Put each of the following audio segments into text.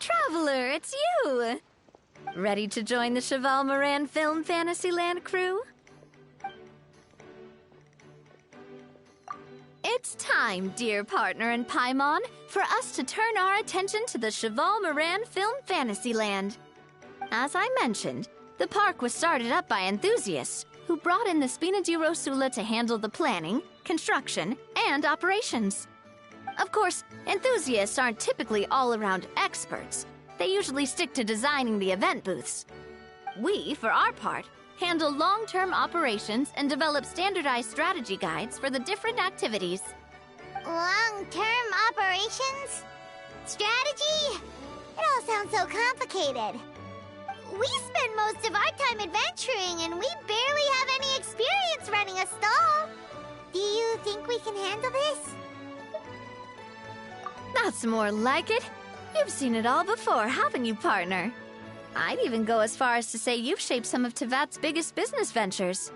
Traveler, it's you! Ready to join the Cheval Moran Film Fantasyland crew? It's time, dear partner and Paimon, for us to turn our attention to the Cheval Moran Film Fantasyland. As I mentioned, the park was started up by enthusiasts who brought in the Spina di Rosula to handle the planning, construction, and operations. Of course, enthusiasts aren't typically all-around experts. They usually stick to designing the event booths. We, for our part, handle long-term operations and develop standardized strategy guides for the different activities. Long-term operations? Strategy? It all sounds so complicated. We spend most of our time adventuring, and we barely have any experience running a stall. Do you think we can handle this? That's more like it. You've seen it all before, haven't you, partner? I'd even go as far as to say you've shaped some of Tevat's biggest business ventures.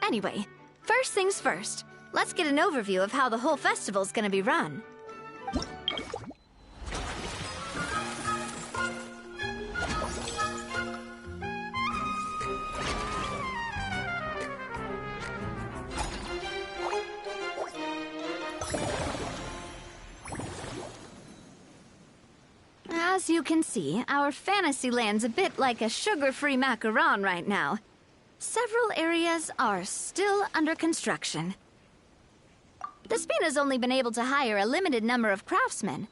Anyway, first things first. Let's get an overview of how the whole festival's gonna be run. As you can see, our Fantasyland's a bit like a sugar-free macaron right now. Several areas are still under construction. The Spina's only been able to hire a limited number of craftsmen.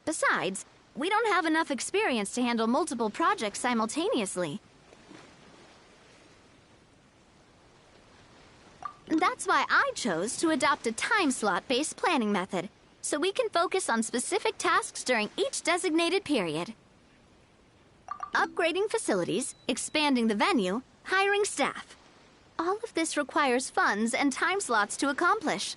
Besides, we don't have enough experience to handle multiple projects simultaneously. That's why I chose to adopt a time slot-based planning method, so we can focus on specific tasks during each designated period. Upgrading facilities, expanding the venue, hiring staff. All of this requires funds and time slots to accomplish.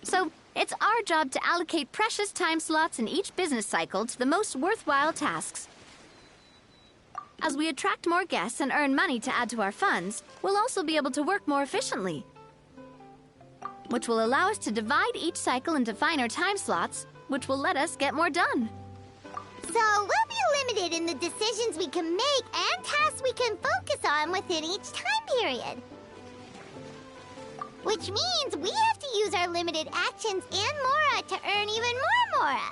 So, it's our job to allocate precious time slots in each business cycle to the most worthwhile tasks. As we attract more guests and earn money to add to our funds, we'll also be able to work more efficiently, which will allow us to divide each cycle into finer time slots, which will let us get more done. So we'll be limited in the decisions we can make and tasks we can focus on within each time period. Which means we have to use our limited actions and Mora to earn even more Mora.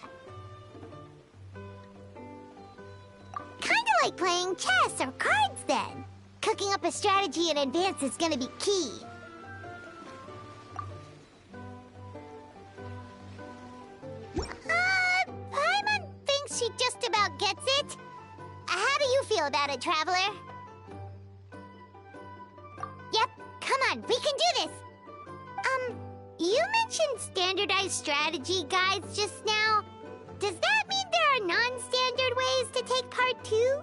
Kinda like playing chess or cards then. Cooking up a strategy in advance is gonna be key. Paimon thinks she just about gets it. How do you feel about it, Traveler? Yep, come on, we can do this. You mentioned standardized strategy guides just now. Does that mean there are non-standard ways to take part too?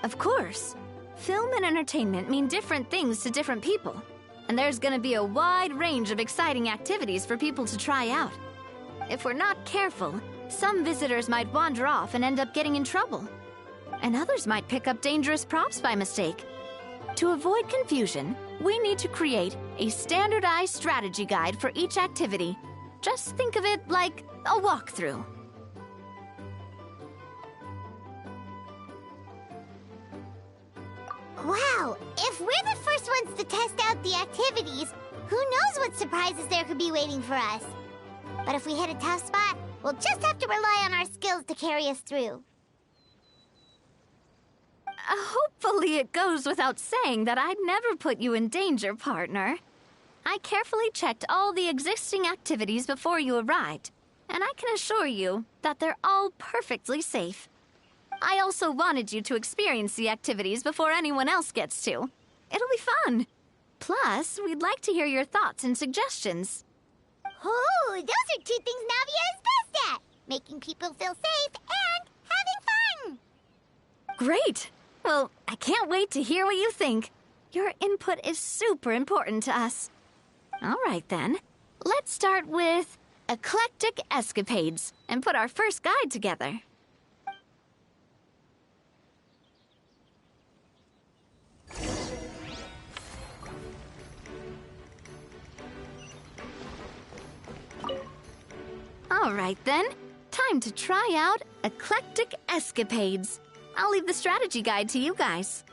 Of course. Film and entertainment mean different things to different people. And there's gonna be a wide range of exciting activities for people to try out. If we're not careful, some visitors might wander off and end up getting in trouble. And others might pick up dangerous props by mistake. To avoid confusion, we need to create a standardized strategy guide for each activity. Just think of it like a walkthrough. Wow, if we're the first ones to test out the activities, who knows what surprises there could be waiting for us. But if we hit a tough spot, we'll just have to rely on our skills to carry us through. Hopefully it goes without saying that I'd never put you in danger, partner. I carefully checked all the existing activities before you arrived, and I can assure you that they're all perfectly safe. I also wanted you to experience the activities before anyone else gets to. It'll be fun. Plus, we'd like to hear your thoughts and suggestions. Oh, those are two things Navia is best at! Making people feel safe and having fun! Great! Well, I can't wait to hear what you think. Your input is super important to us. All right, then. Let's start with Eclectic Escapades and put our first guide together. All right, then. Time to try out Eclectic Escapades. I'll leave the strategy guide to you guys.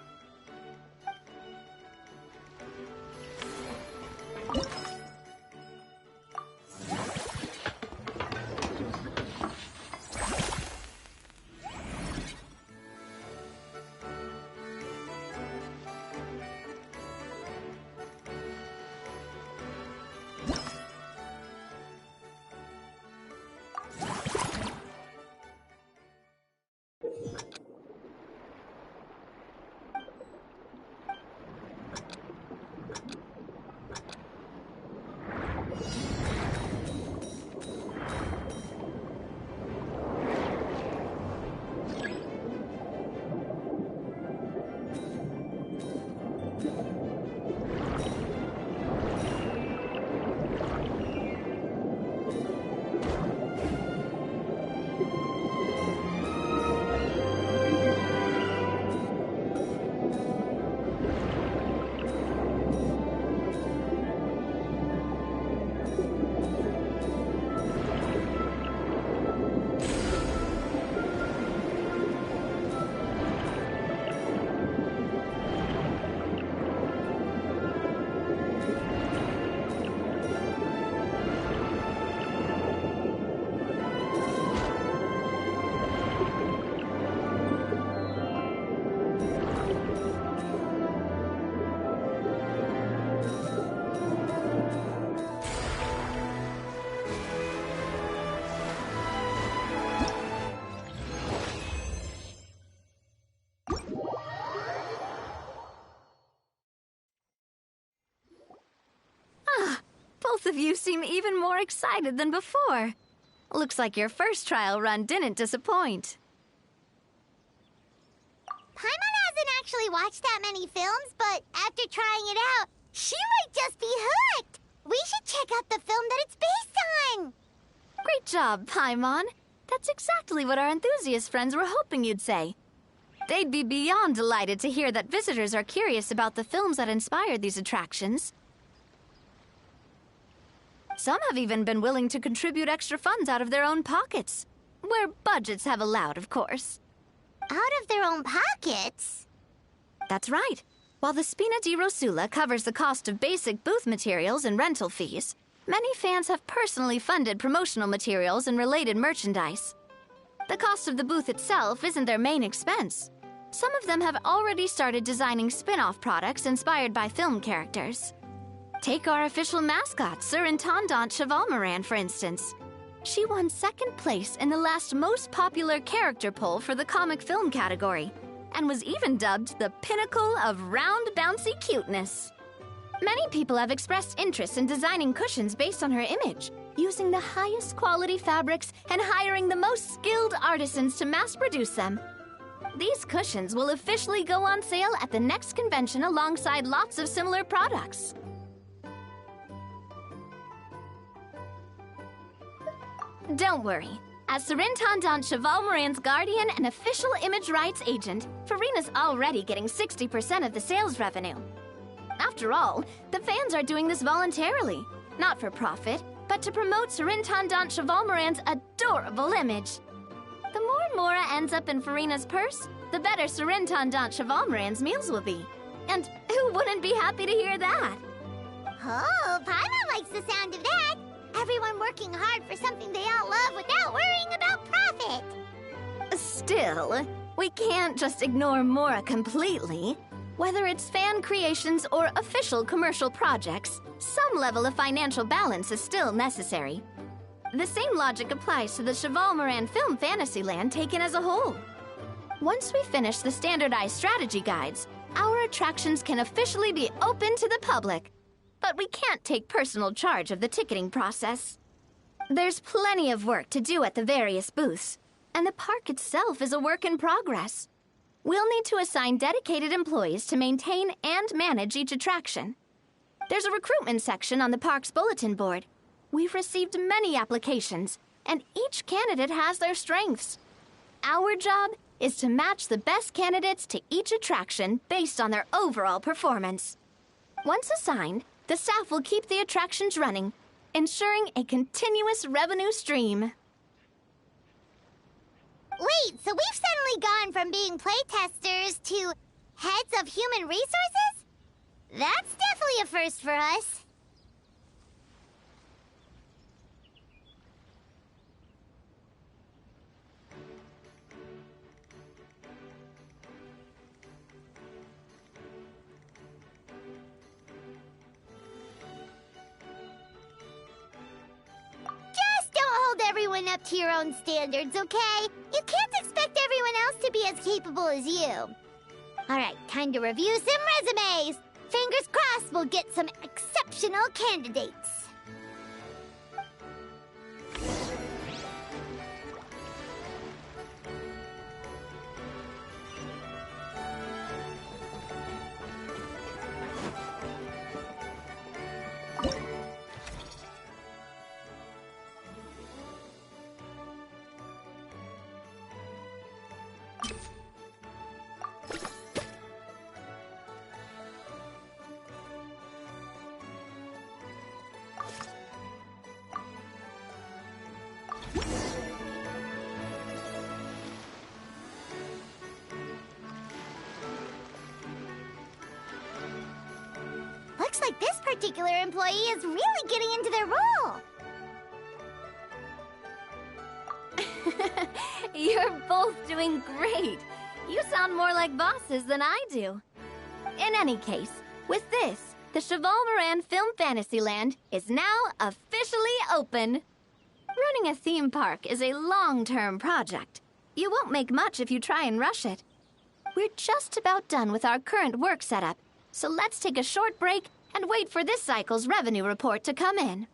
Both of you seem even more excited than before. Looks like your first trial run didn't disappoint. Paimon hasn't actually watched that many films, but after trying it out, she might just be hooked. We should check out the film that it's based on. Great job, Paimon. That's exactly what our enthusiast friends were hoping you'd say. They'd be beyond delighted to hear that visitors are curious about the films that inspired these attractions. Some have even been willing to contribute extra funds out of their own pockets. Where budgets have allowed, of course. Out of their own pockets? That's right. While the Spina di Rosula covers the cost of basic booth materials and rental fees, many fans have personally funded promotional materials and related merchandise. The cost of the booth itself isn't their main expense. Some of them have already started designing spin-off products inspired by film characters. Take our official mascot, Surintendant Chevalmoran, for instance. She won second place in the last most popular character poll for the comic film category, and was even dubbed the pinnacle of round, bouncy cuteness. Many people have expressed interest in designing cushions based on her image, using the highest quality fabrics and hiring the most skilled artisans to mass produce them. These cushions will officially go on sale at the next convention alongside lots of similar products. Don't worry. As Surintendant Chevalmoran's guardian and official image rights agent, Farina's already getting 60% of the sales revenue. After all, the fans are doing this voluntarily, not for profit, but to promote Surintendant Chevalmoran's adorable image. The more Mora ends up in Farina's purse, the better Surintendant Chevalmoran's meals will be. And who wouldn't be happy to hear that? Oh, Paimon likes the sound of that. Everyone working hard for something they all love without worrying about profit. Still, we can't just ignore Mora completely. Whether it's fan creations or official commercial projects, some level of financial balance is still necessary. The same logic applies to the Chevalmoran Film Fantasyland taken as a whole. Once we finish the standardized strategy guides, our attractions can officially be open to the public. But we can't take personal charge of the ticketing process. There's plenty of work to do at the various booths, and the park itself is a work in progress. We'll need to assign dedicated employees to maintain and manage each attraction. There's a recruitment section on the park's bulletin board. We've received many applications, and each candidate has their strengths. Our job is to match the best candidates to each attraction based on their overall performance. Once assigned, the staff will keep the attractions running, ensuring a continuous revenue stream. Wait, so we've suddenly gone from being playtesters to heads of human resources? That's definitely a first for us. Everyone up to your own standards, okay? You can't expect everyone else to be as capable as you. All right, time to review some resumes. Fingers crossed we'll get some exceptional candidates. Looks like this particular employee is really getting into their role. You're both doing great. You sound more like bosses than I do. In any case, with this, the Cheval Moran Film Fantasyland is now officially open. Running a theme park is a long-term project. You won't make much if you try and rush it. We're just about done with our current work setup, so let's take a short break and wait for this cycle's revenue report to come in.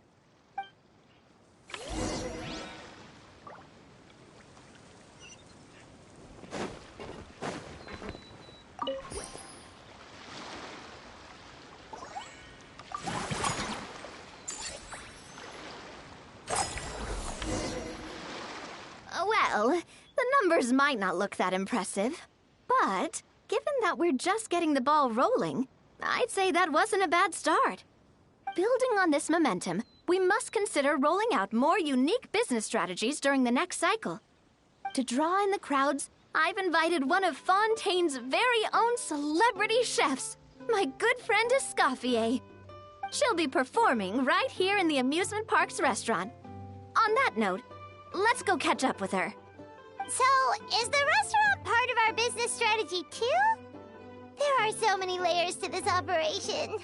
Well, the numbers might not look that impressive, but given that we're just getting the ball rolling, I'd say that wasn't a bad start. Building on this momentum, we must consider rolling out more unique business strategies during the next cycle. To draw in the crowds, I've invited one of Fontaine's very own celebrity chefs, my good friend Escoffier. She'll be performing right here in the amusement park's restaurant. On that note, let's go catch up with her. So, is the restaurant part of our business strategy too? There are so many layers to this operation.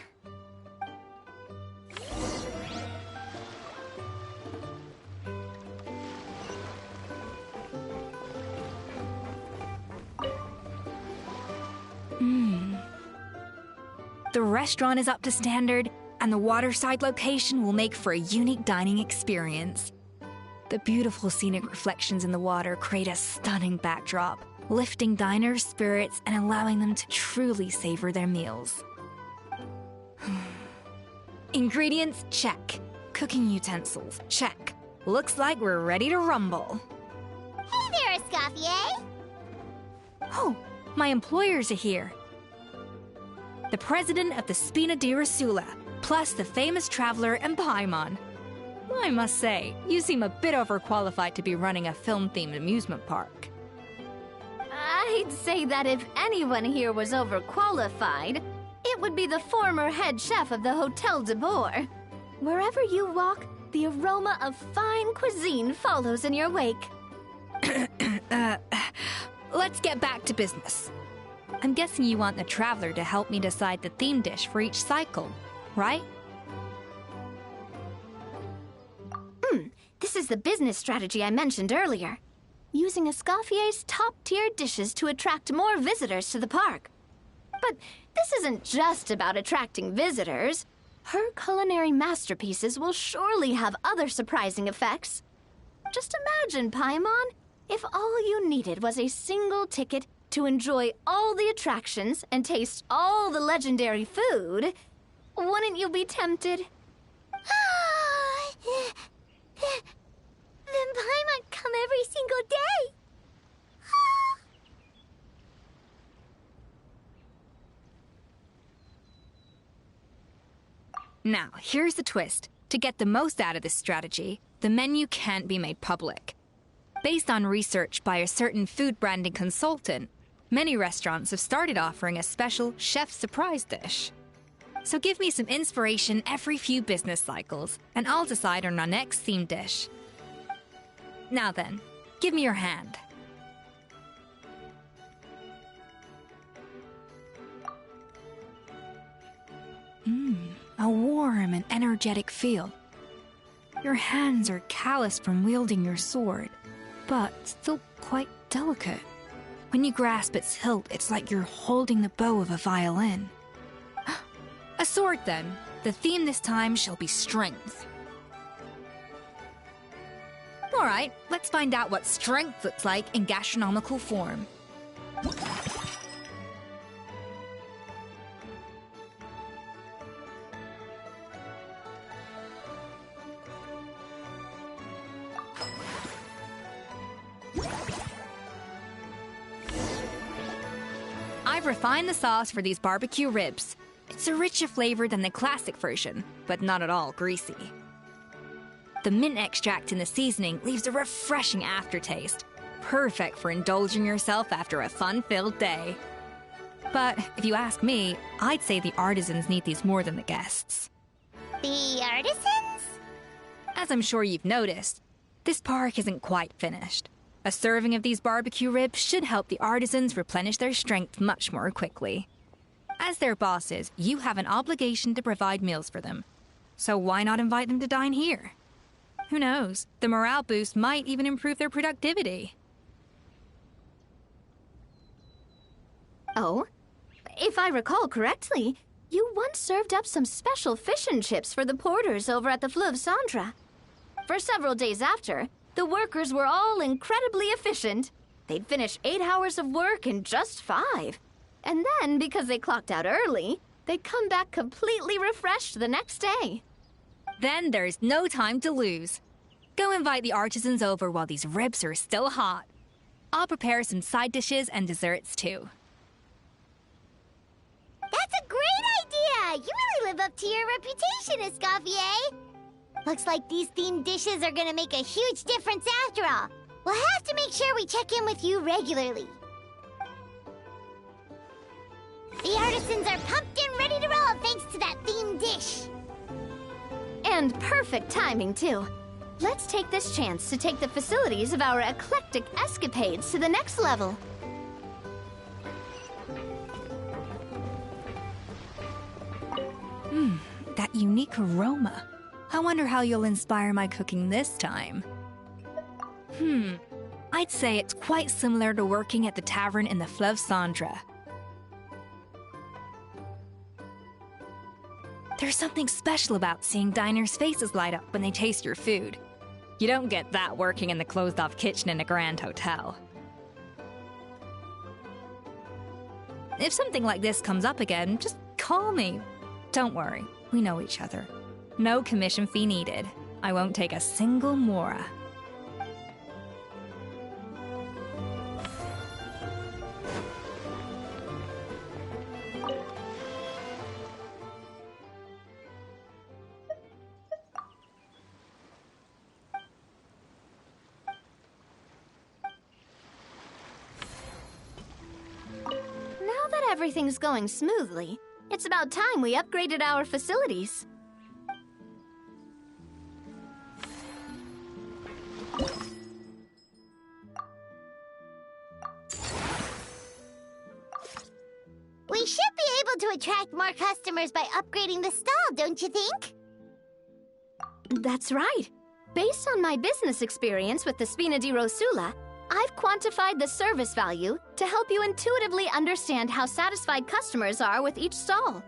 The restaurant is up to standard, and the waterside location will make for a unique dining experience. The beautiful scenic reflections in the water create a stunning backdrop, lifting diners' spirits and allowing them to truly savor their meals. Ingredients, check. Cooking utensils, check. Looks like we're ready to rumble. Hey there, Escoffier! Oh, my employers are here. The president of the Spina di Rosula, plus the famous traveler and Paimon. I must say, you seem a bit overqualified to be running a film-themed amusement park. I'd say that if anyone here was overqualified, it would be the former head chef of the Hotel de Boer. Wherever you walk, the aroma of fine cuisine follows in your wake. Let's get back to business. I'm guessing you want the traveler to help me decide the theme dish for each cycle, right? This is the business strategy I mentioned earlier. Using Escoffier's top-tier dishes to attract more visitors to the park. But this isn't just about attracting visitors. Her culinary masterpieces will surely have other surprising effects. Just imagine, Paimon, if all you needed was a single ticket to enjoy all the attractions and taste all the legendary food, wouldn't you be tempted? Then Paimon come every single day. Now, here's the twist. To get the most out of this strategy, the menu can't be made public. Based on research by a certain food branding consultant, many restaurants have started offering a special chef surprise dish. So give me some inspiration every few business cycles, and I'll decide on our next themed dish. Now then, give me your hand. A warm and energetic feel. Your hands are calloused from wielding your sword, but still quite delicate. When you grasp its hilt, it's like you're holding the bow of a violin. A sword, then. The theme this time shall be strength. All right, let's find out what strength looks like in gastronomical form. I've refined the sauce for these barbecue ribs. It's a richer flavor than the classic version, but not at all greasy. The mint extract in the seasoning leaves a refreshing aftertaste, perfect for indulging yourself after a fun-filled day. But if you ask me, I'd say the artisans need these more than the guests. The artisans? As I'm sure you've noticed, this park isn't quite finished. A serving of these barbecue ribs should help the artisans replenish their strength much more quickly. As their bosses, you have an obligation to provide meals for them. So why not invite them to dine here? Who knows? The morale boost might even improve their productivity. Oh, if I recall correctly, you once served up some special fish and chips for the porters over at the Fleuve Cendra. For several days after, the workers were all incredibly efficient. They'd finish 8 hours of work in just 5. And then, because they clocked out early, they'd come back completely refreshed the next day. Then there's no time to lose. Go invite the artisans over while these ribs are still hot. I'll prepare some side dishes and desserts too. That's a great idea! You really live up to your reputation, Escoffier! Looks like these themed dishes are gonna make a huge difference after all. We'll have to make sure we check in with you regularly. The artisans are pumped and ready to roll thanks to that themed dish. And perfect timing, too. Let's take this chance to take the facilities of our eclectic escapades to the next level. That unique aroma. I wonder how you'll inspire my cooking this time. I'd say it's quite similar to working at the tavern in the Fleuve Cendra. There's something special about seeing diners' faces light up when they taste your food. You don't get that working in the closed-off kitchen in a grand hotel. If something like this comes up again, just call me. Don't worry, we know each other. No commission fee needed. I won't take a single mora. Now that everything's going smoothly, it's about time we upgraded our facilities. We should be able to attract more customers by upgrading the stall, don't you think? That's right. Based on my business experience with the Spina di Rosula, I've quantified the service value to help you intuitively understand how satisfied customers are with each stall.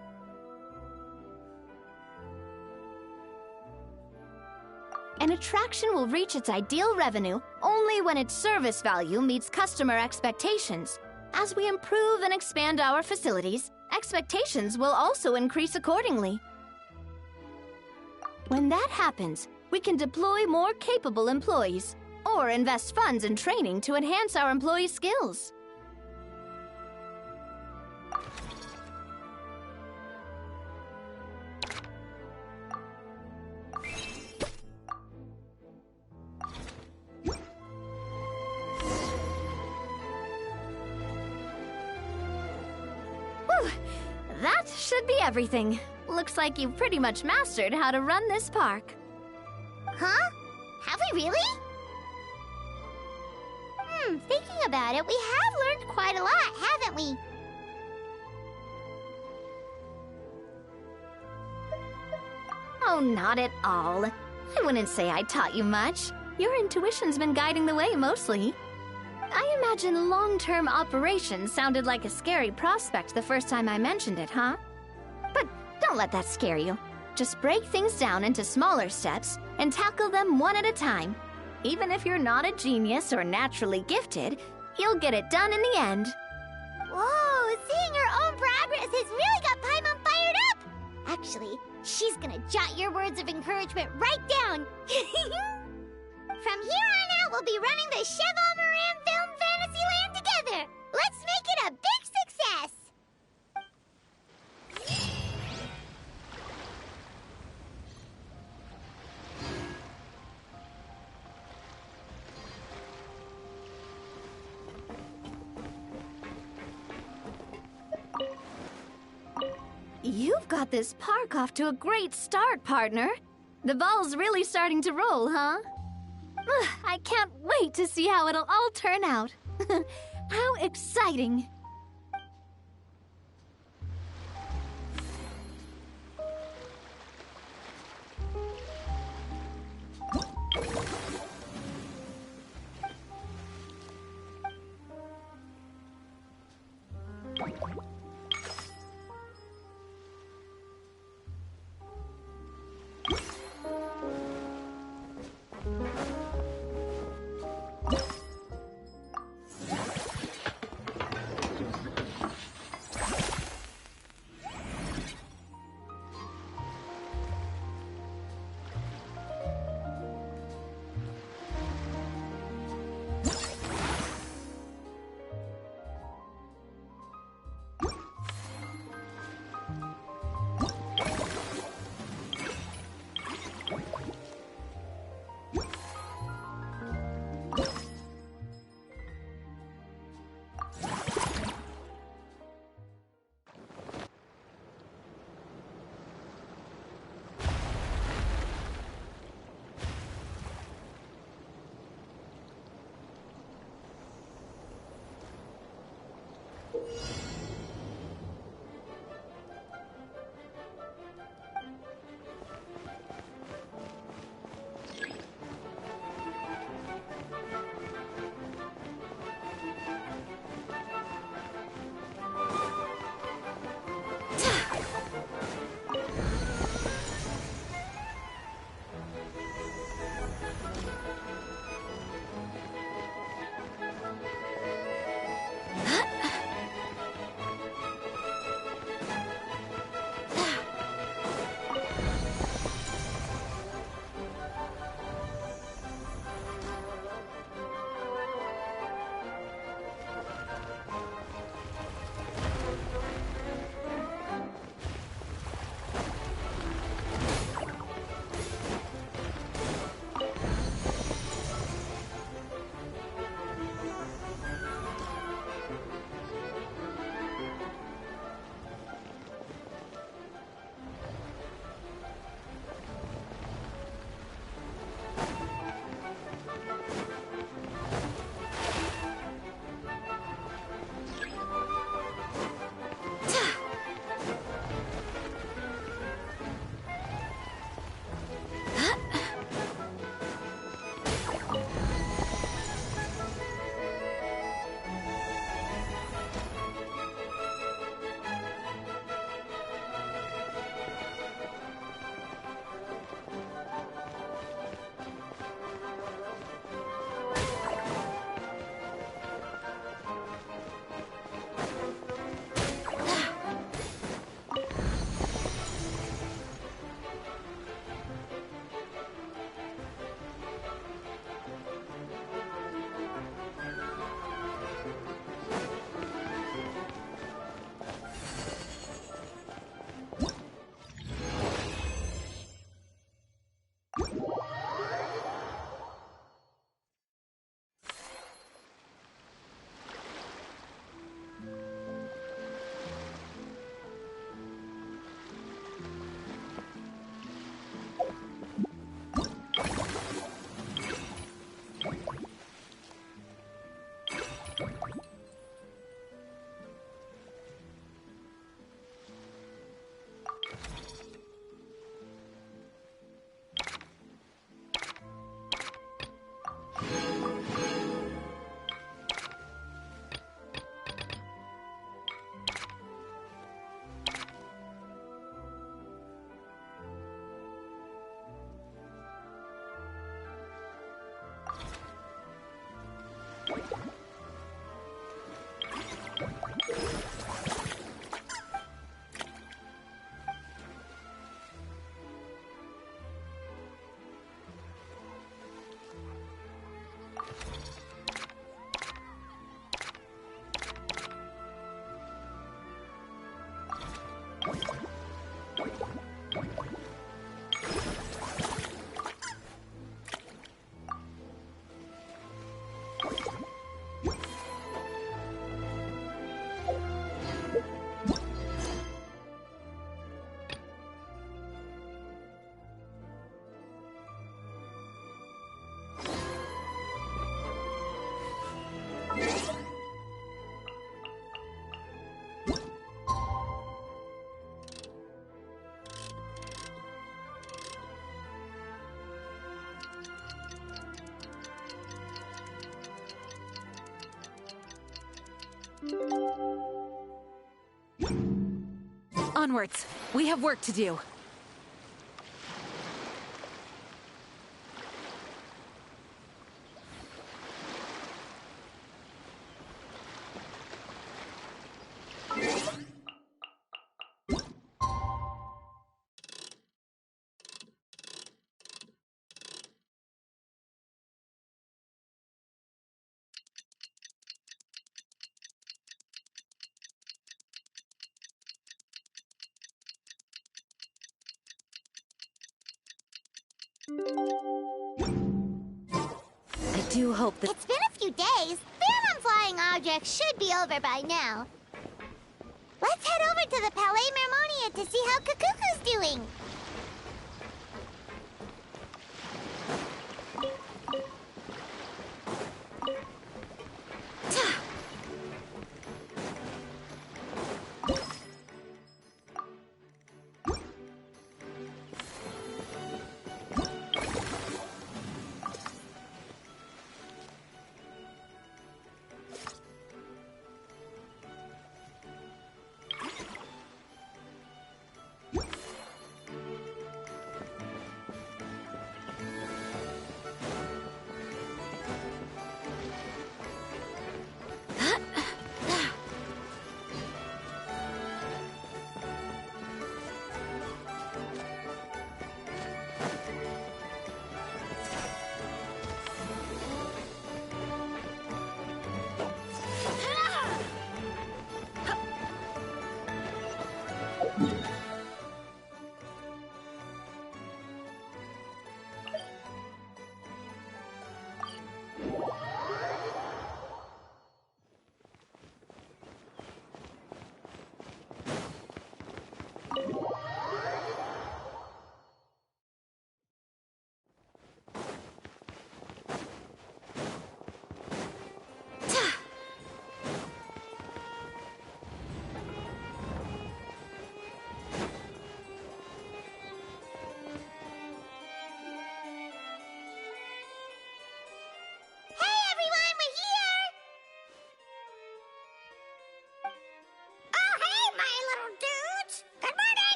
An attraction will reach its ideal revenue only when its service value meets customer expectations. As we improve and expand our facilities, expectations will also increase accordingly. When that happens, we can deploy more capable employees or invest funds in training to enhance our employees' skills. Whew, that should be everything. Looks like you've pretty much mastered how to run this park. Huh? Have we really? Thinking about it, we have learned quite a lot, haven't we? Oh, not at all. I wouldn't say I taught you much. Your intuition's been guiding the way mostly. I imagine long-term operations sounded like a scary prospect the first time I mentioned it, huh? But don't let that scare you. Just break things down into smaller steps and tackle them one at a time. Even if you're not a genius or naturally gifted, you'll get it done in the end. Whoa, seeing her own progress has really got Paimon fired up! Actually, she's gonna jot your words of encouragement right down. From here on out, we'll be running the Cheval Moran Film Fantasyland together. Let's make it a big success! You've got this park off to a great start, partner. The ball's really starting to roll, huh? I can't wait to see how it'll all turn out. How exciting! Onwards. We have work to do. I do hope that... It's been a few days. Ban on flying objects should be over by now. Let's head over to the Palais Mermonia to see how Kukuku's doing.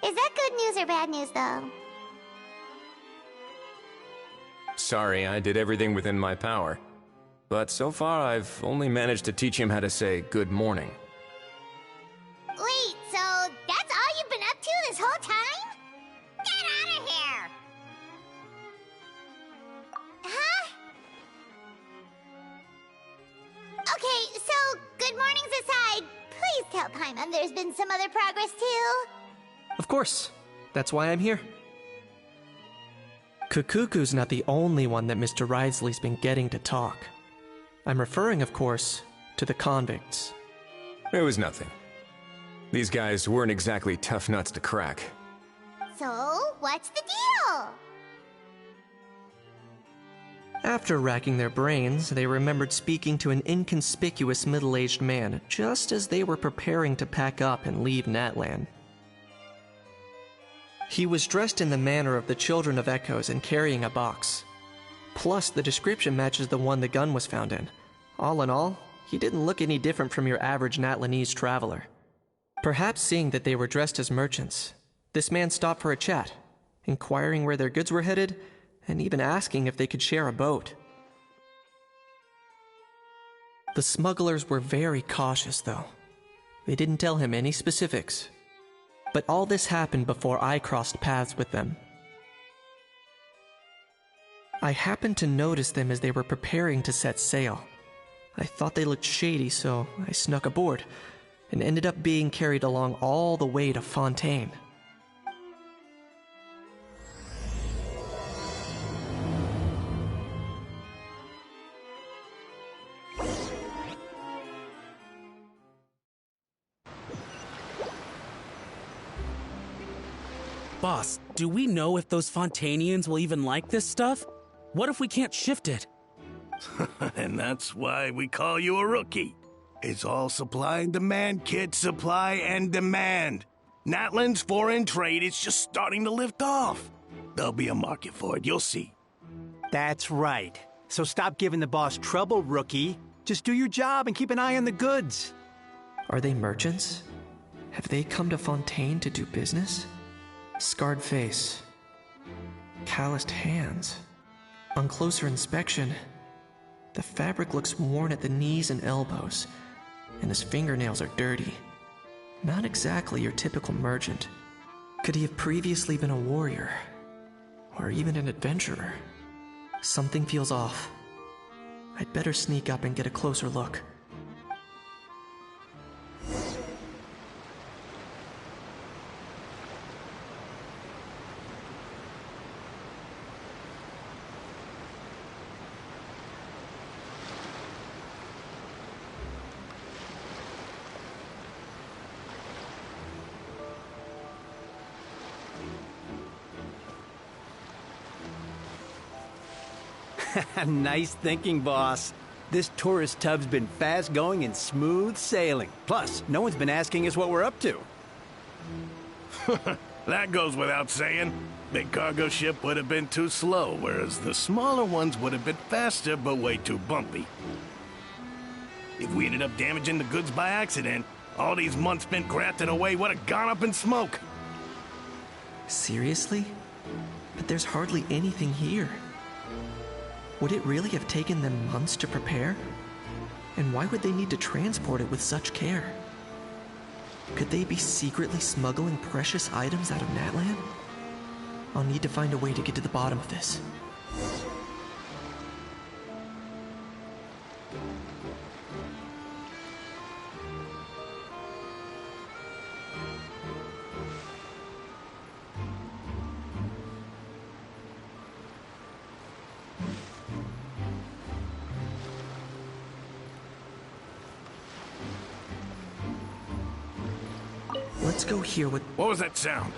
Is that good news or bad news, though? Sorry, I did everything within my power. But so far, I've only managed to teach him how to say good morning. Wait, so that's all you've been up to this whole time? Get out of here! Huh? Okay, so good mornings aside, please tell Paimon there's been some other progress, too. Of course. That's why I'm here. Kukuku's not the only one that Mr. Ridesley's been getting to talk. I'm referring, of course, to the convicts. It was nothing. These guys weren't exactly tough nuts to crack. So, what's the deal? After racking their brains, they remembered speaking to an inconspicuous middle-aged man just as they were preparing to pack up and leave Natlan. He was dressed in the manner of the Children of Echoes and carrying a box. Plus, the description matches the one the gun was found in. All in all, he didn't look any different from your average Natlanese traveler. Perhaps seeing that they were dressed as merchants, this man stopped for a chat, inquiring where their goods were headed, and even asking if they could share a boat. The smugglers were very cautious, though. They didn't tell him any specifics. But all this happened before I crossed paths with them. I happened to notice them as they were preparing to set sail. I thought they looked shady, so I snuck aboard, and ended up being carried along all the way to Fontaine. Boss, do we know if those Fontainians will even like this stuff? What if we can't shift it? And that's why we call you a rookie. It's all supply and demand, kid. Supply and demand. Natlan's foreign trade is just starting to lift off. There'll be a market for it, you'll see. That's right. So stop giving the boss trouble, rookie. Just do your job and keep an eye on the goods. Are they merchants? Have they come to Fontaine to do business? Scarred face. Calloused hands. On closer inspection, the fabric looks worn at the knees and elbows, and his fingernails are dirty. Not exactly your typical merchant. Could he have previously been a warrior? Or even an adventurer? Something feels off. I'd better sneak up and get a closer look. Nice thinking, boss. This tourist tub's been fast-going and smooth sailing. Plus, no one's been asking us what we're up to. That goes without saying. Big cargo ship would have been too slow, whereas the smaller ones would have been faster but way too bumpy. If we ended up damaging the goods by accident, all these months spent grafting away would have gone up in smoke. Seriously? But there's hardly anything here. Would it really have taken them months to prepare? And why would they need to transport it with such care? Could they be secretly smuggling precious items out of Natlan? I'll need to find a way to get to the bottom of this. Let's go hear what was that sound?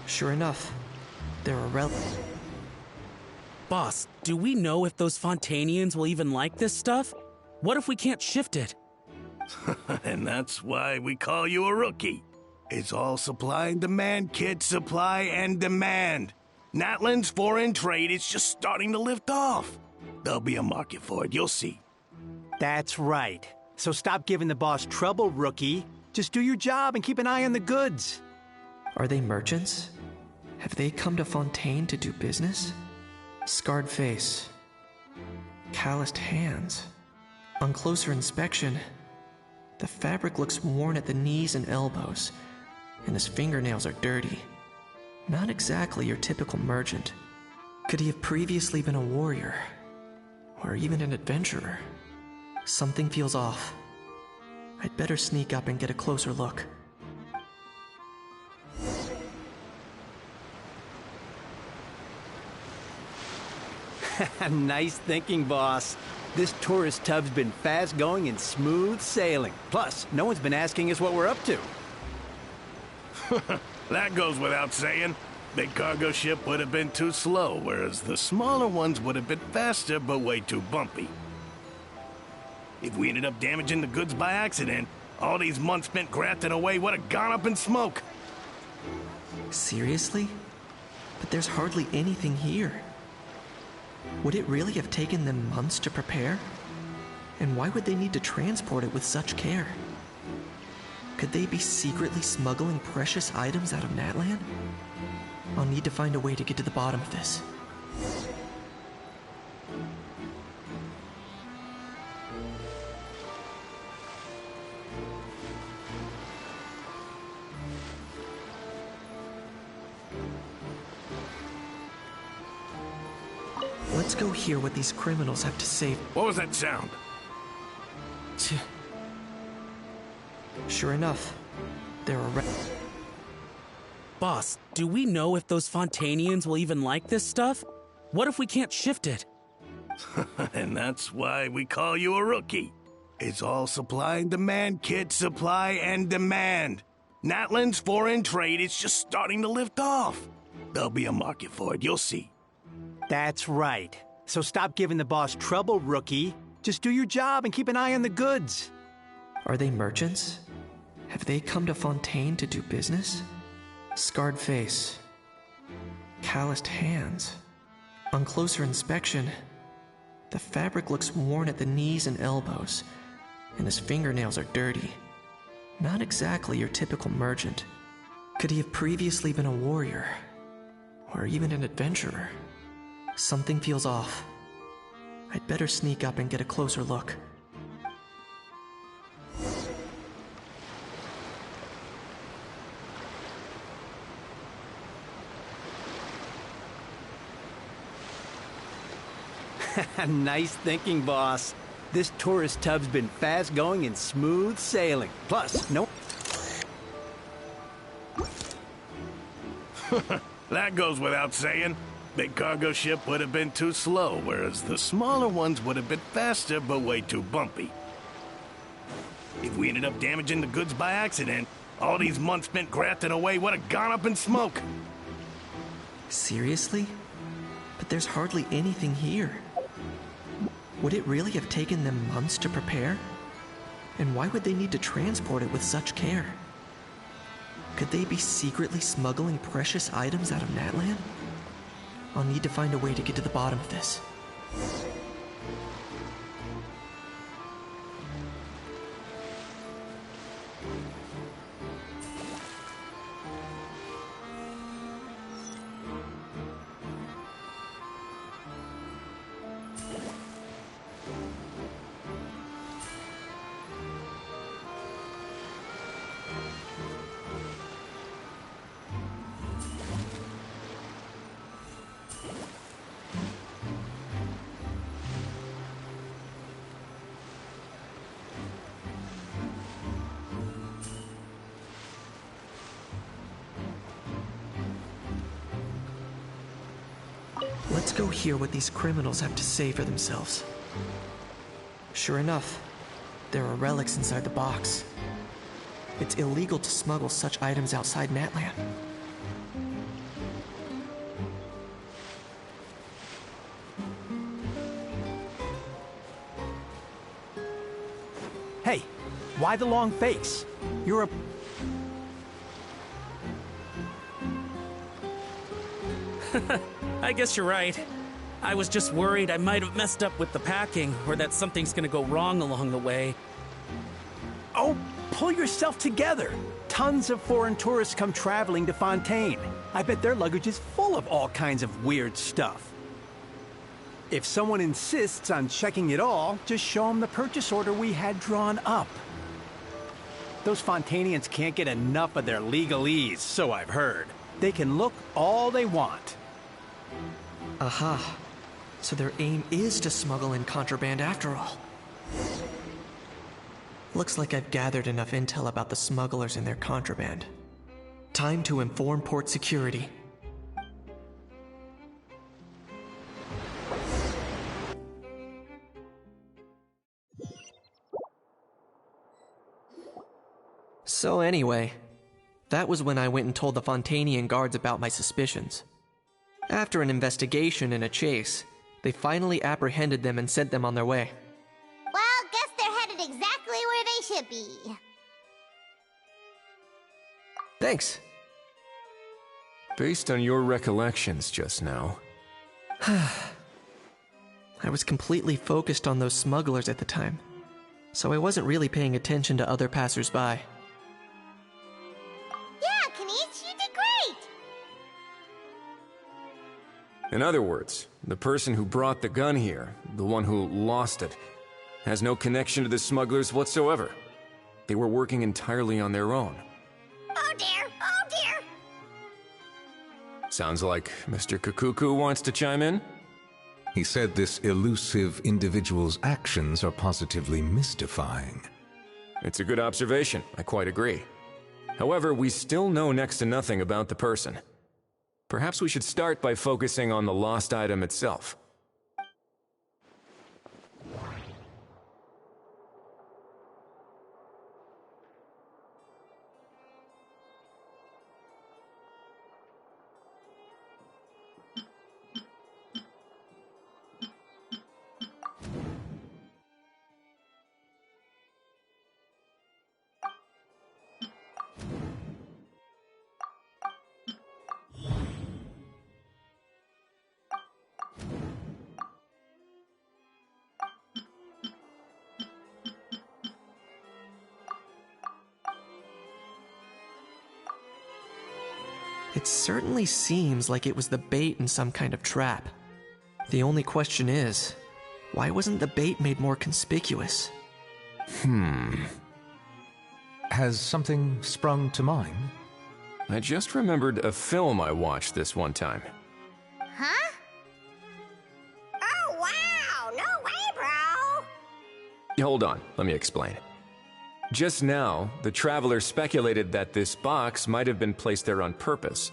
Sure enough, there are Boss, do we know if those Fontanians will even like this stuff? What if we can't shift it? And that's why we call you a rookie. It's all supply and demand, kid. Supply and demand. Natlan's foreign trade is just starting to lift off. There'll be a market for it, you'll see. That's right. So stop giving the boss trouble, rookie. Just do your job and keep an eye on the goods. Are they merchants? Have they come to Fontaine to do business? Scarred face. Calloused hands. On closer inspection, the fabric looks worn at the knees and elbows, and his fingernails are dirty. Not exactly your typical merchant. Could he have previously been a warrior? Or even an adventurer? Something feels off. I'd better sneak up and get a closer look. Nice thinking, boss. This tourist tub's been fast-going and smooth sailing. Plus, no one's been asking us what we're up to. That goes without saying. Big cargo ship would have been too slow, whereas the smaller ones would have been faster but way too bumpy. If we ended up damaging the goods by accident, all these months spent grafting away would have gone up in smoke. Seriously? But there's hardly anything here. Would it really have taken them months to prepare? And why would they need to transport it with such care? Could they be secretly smuggling precious items out of Natlan? I'll need to find a way to get to the bottom of this. Let's go hear what these criminals have to say. What was that sound? Sure enough, there are Boss, do we know if those Fontanians will even like this stuff? What if we can't shift it? And that's why we call you a rookie. It's all supply and demand, kid. Supply and demand. Natlan's foreign trade is just starting to lift off. There'll be a market for it, you'll see. That's right. So stop giving the boss trouble, rookie. Just do your job and keep an eye on the goods. Are they merchants? Have they come to Fontaine to do business? Scarred face. calloused hands. On closer inspection, the fabric looks worn at the knees and elbows, and his fingernails are dirty. Not exactly your typical merchant. Could he have previously been a warrior? Or even an adventurer? Something feels off. I'd better sneak up and get a closer look. Nice thinking, boss. This tourist tub's been fast going and smooth sailing. Plus, no... That goes without saying. Big cargo ship would have been too slow, whereas the smaller ones would have been faster but way too bumpy. If we ended up damaging the goods by accident, all these months spent grafting away would have gone up in smoke. Seriously? But there's hardly anything here. Would it really have taken them months to prepare? And why would they need to transport it with such care? Could they be secretly smuggling precious items out of Natlan? I'll need to find a way to get to the bottom of this. Let's go hear what these criminals have to say for themselves. Sure enough, there are relics inside the box. It's illegal to smuggle such items outside Natlan. Hey, why the long face? You're a... I guess you're right. I was just worried I might have messed up with the packing, or that something's gonna go wrong along the way. Oh, pull yourself together. Tons of foreign tourists come traveling to Fontaine. I bet their luggage is full of all kinds of weird stuff. If someone insists on checking it all, just show them the purchase order we had drawn up. Those Fontainians can't get enough of their legalese, so I've heard. They can look all they want. Aha. So their aim is to smuggle in contraband after all. Looks like I've gathered enough intel about the smugglers and their contraband. Time to inform port security. So anyway, that was when I went and told the Fontainian guards about my suspicions. After an investigation and a chase, they finally apprehended them and sent them on their way. Well, guess they're headed exactly where they should be. Thanks. Based on your recollections just now, I was completely focused on those smugglers at the time, so I wasn't really paying attention to other passersby. Yeah, Kanish, you did great! in other words, the person who brought the gun here, the one who lost it, has no connection to the smugglers whatsoever. They were working entirely on their own. Oh dear, oh dear! Sounds like Mr. Kakuku wants to chime in? He said this elusive individual's actions are positively mystifying. It's a good observation, I quite agree. However, we still know next to nothing about the person. Perhaps we should start by focusing on the lost item itself. It certainly seems like it was the bait in some kind of trap. The only question is, why wasn't the bait made more conspicuous? Has something sprung to mind? I just remembered a film I watched this one time. Huh? Oh, wow! No way, bro! Hold on, let me explain. Just now, the traveler speculated that this box might have been placed there on purpose,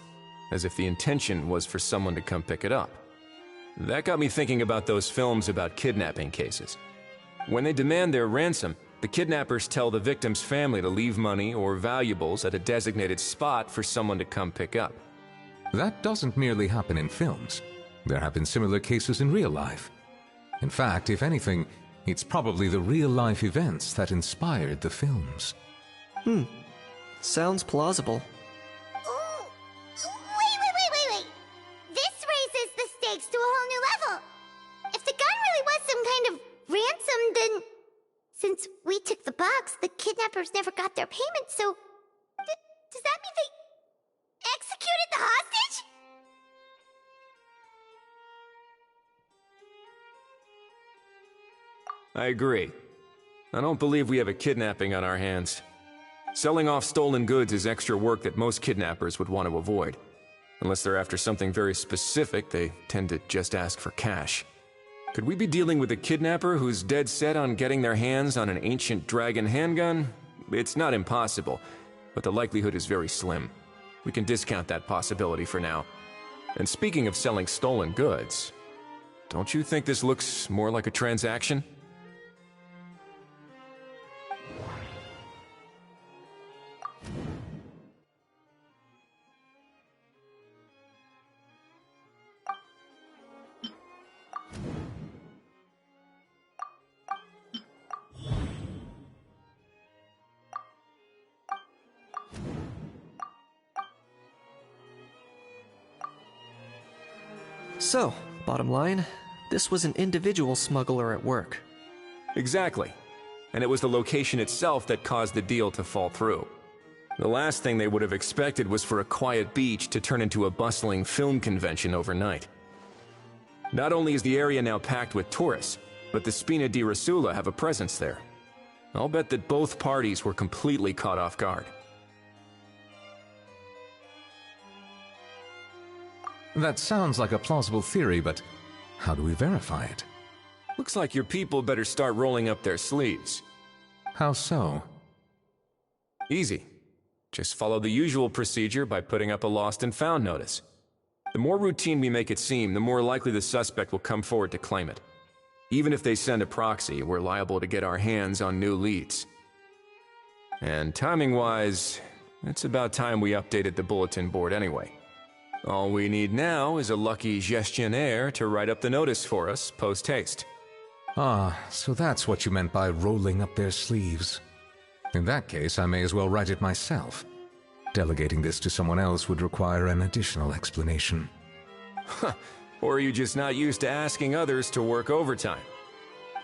as if the intention was for someone to come pick it up. That got me thinking about those films about kidnapping cases. When they demand their ransom, the kidnappers tell the victim's family to leave money or valuables at a designated spot for someone to come pick up. That doesn't merely happen in films. There have been similar cases in real life. In fact, if anything, it's probably the real-life events that inspired the films. Sounds plausible. Ooh. Wait. This raises the stakes to a whole new level. If the gun really was some kind of ransom, then... Since we took the box, the kidnappers never got their payment, so... does that mean they executed the hostage? I agree. I don't believe we have a kidnapping on our hands. Selling off stolen goods is extra work that most kidnappers would want to avoid. Unless they're after something very specific, they tend to just ask for cash. Could we be dealing with a kidnapper who's dead set on getting their hands on an ancient dragon handgun? It's not impossible, but the likelihood is very slim. We can discount that possibility for now. And speaking of selling stolen goods, don't you think this looks more like a transaction? So, bottom line, this was an individual smuggler at work. Exactly. And it was the location itself that caused the deal to fall through. The last thing they would have expected was for a quiet beach to turn into a bustling film convention overnight. Not only is the area now packed with tourists, but the Spina di Rosula have a presence there. I'll bet that both parties were completely caught off guard. That sounds like a plausible theory, but how do we verify it? Looks like your people better start rolling up their sleeves. How so? Easy. Just follow the usual procedure by putting up a lost and found notice. The more routine we make it seem, the more likely the suspect will come forward to claim it. Even if they send a proxy, we're liable to get our hands on new leads. And timing-wise, it's about time we updated the bulletin board anyway. All we need now is a lucky gestionnaire to write up the notice for us post-haste. Ah, so that's what you meant by rolling up their sleeves. In that case, I may as well write it myself. Delegating this to someone else would require an additional explanation. Or are you just not used to asking others to work overtime?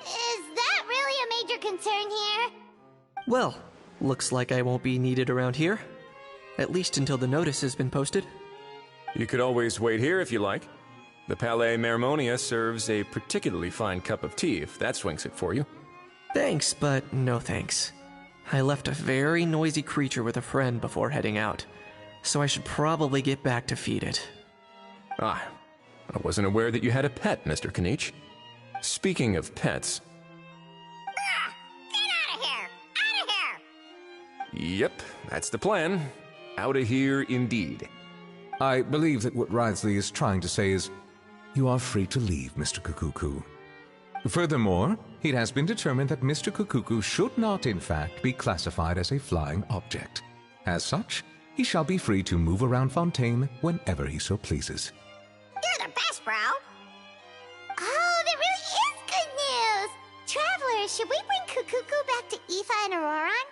Is that really a major concern here? Well, looks like I won't be needed around here. At least until the notice has been posted. You could always wait here if you like. The Palais Mermonia serves a particularly fine cup of tea, if that swings it for you. Thanks, but no thanks. I left a very noisy creature with a friend before heading out, so I should probably get back to feed it. Ah, I wasn't aware that you had a pet, Mr. Kanich. Speaking of pets... Get out of here! Out of here! Yep, that's the plan. Out of here indeed. I believe that what Wriothesley is trying to say is, you are free to leave, Mr. Kukuku. Furthermore, it has been determined that Mr. Kukuku should not, in fact, be classified as a flying object. As such, he shall be free to move around Fontaine whenever he so pleases. You're the best, bro! Oh, that really is good news! Travelers, should we bring Kukuku back to Aoife and Auroron?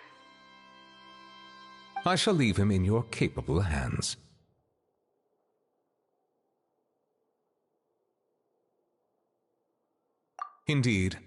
I shall leave him in your capable hands. Indeed.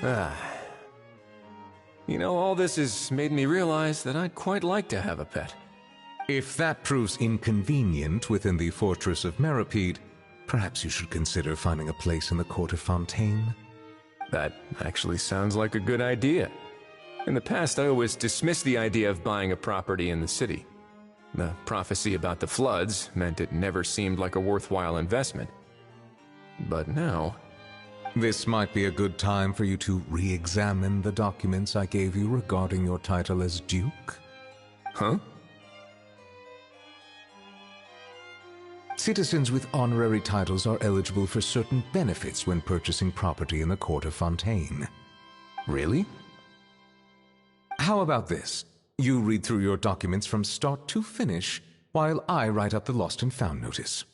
Ah. You know, all this has made me realize that I'd quite like to have a pet. If that proves inconvenient within the fortress of Meripede, perhaps you should consider finding a place in the court of Fontaine. That actually sounds like a good idea. In the past, I always dismissed the idea of buying a property in the city. The prophecy about the floods meant it never seemed like a worthwhile investment. But now... This might be a good time for you to re-examine the documents I gave you regarding your title as Duke. Huh? Citizens with honorary titles are eligible for certain benefits when purchasing property in the court of Fontaine. Really? How about this? You read through your documents from start to finish, while I write up the lost and found notice.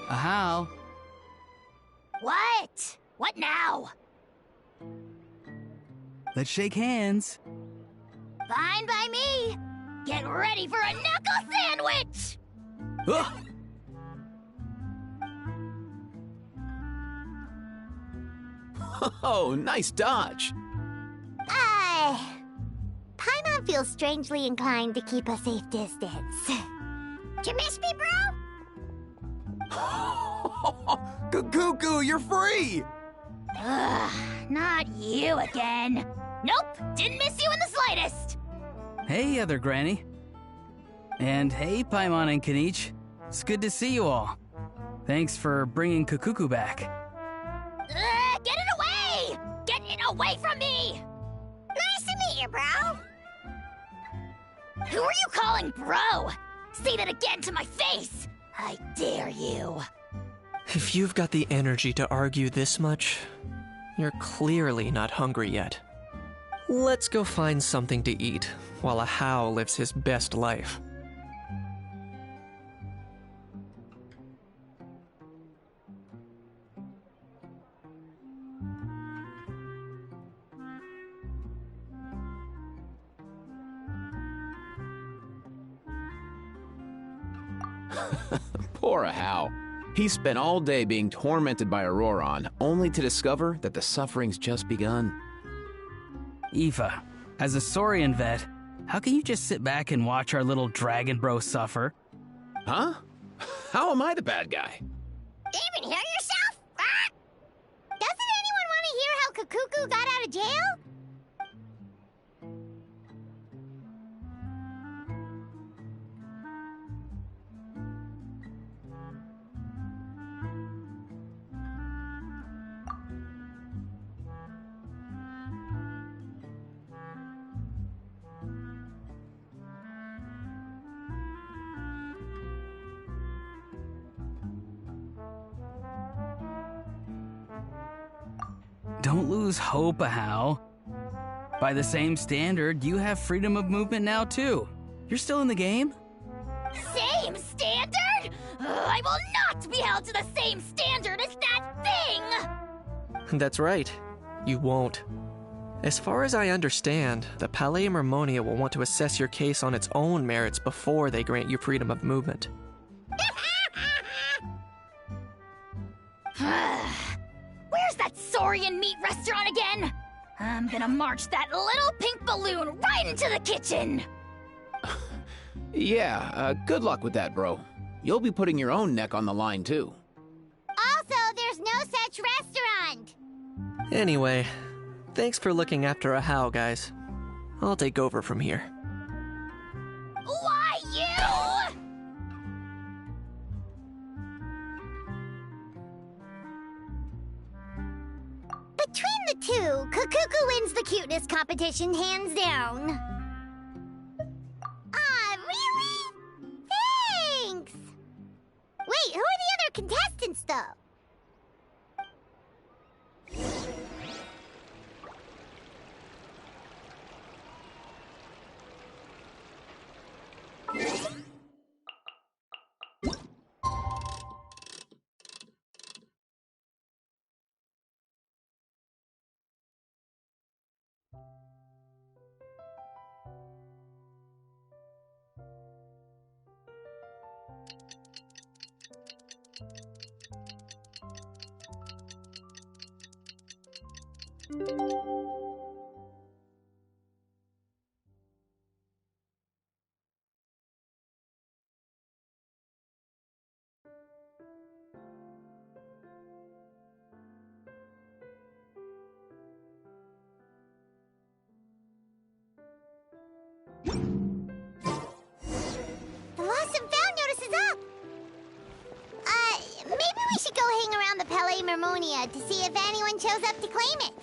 How? What? What now? Let's shake hands. Fine by me. Get ready for a knuckle sandwich! Ugh. Oh, nice dodge. Paimon feels strangely inclined to keep a safe distance. Did you miss me, bro? Cuckoo, you're free! Ugh, not you again. Nope, didn't miss you in the slightest. Hey, other granny. And hey, Paimon and Kanich. It's good to see you all. Thanks for bringing Kukuku back. Get it away! Get it away from me! Nice to meet you, bro. Who are you calling bro? Say that again to my face! I dare you. If you've got the energy to argue this much, you're clearly not hungry yet. Let's go find something to eat while a How lives his best life. Poor How. He spent all day being tormented by Auroron, only to discover that the suffering's just begun. Aoife, as a Saurian vet, how can you just sit back and watch our little dragon bro suffer? Huh? How am I the bad guy? Even hear yourself? Ah! Doesn't anyone want to hear how Kukuku got out of jail? don't lose hope, Ahau. By the same standard, you have freedom of movement now, too. You're still in the game? Same standard? I will not be held to the same standard as that thing! That's right. You won't. As far as I understand, the Palais Mermonia will want to assess your case on its own merits before they grant you freedom of movement. Where's that Saurian meat restaurant again? I'm gonna march that little pink balloon right into the kitchen! Yeah, good luck with that, bro. You'll be putting your own neck on the line, too. Also, there's no such restaurant! Anyway, thanks for looking after Ahau, guys. I'll take over from here. Why, you? Between the two, Kukuku wins the cuteness competition hands down. Ah, really? Thanks! Wait, who are the other contestants, though? The lost and found notice is up! Maybe we should go hang around the Palais Mermonia to see if anyone shows up to claim it.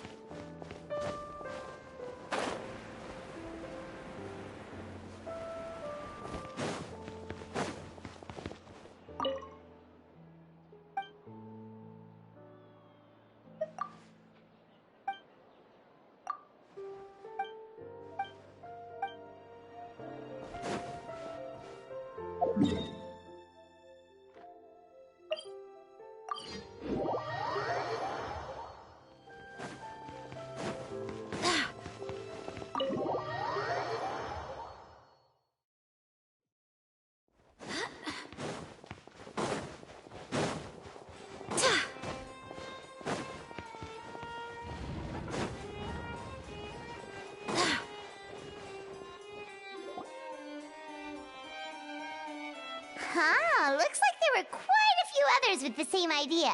Huh, looks like there were quite a few others with the same idea.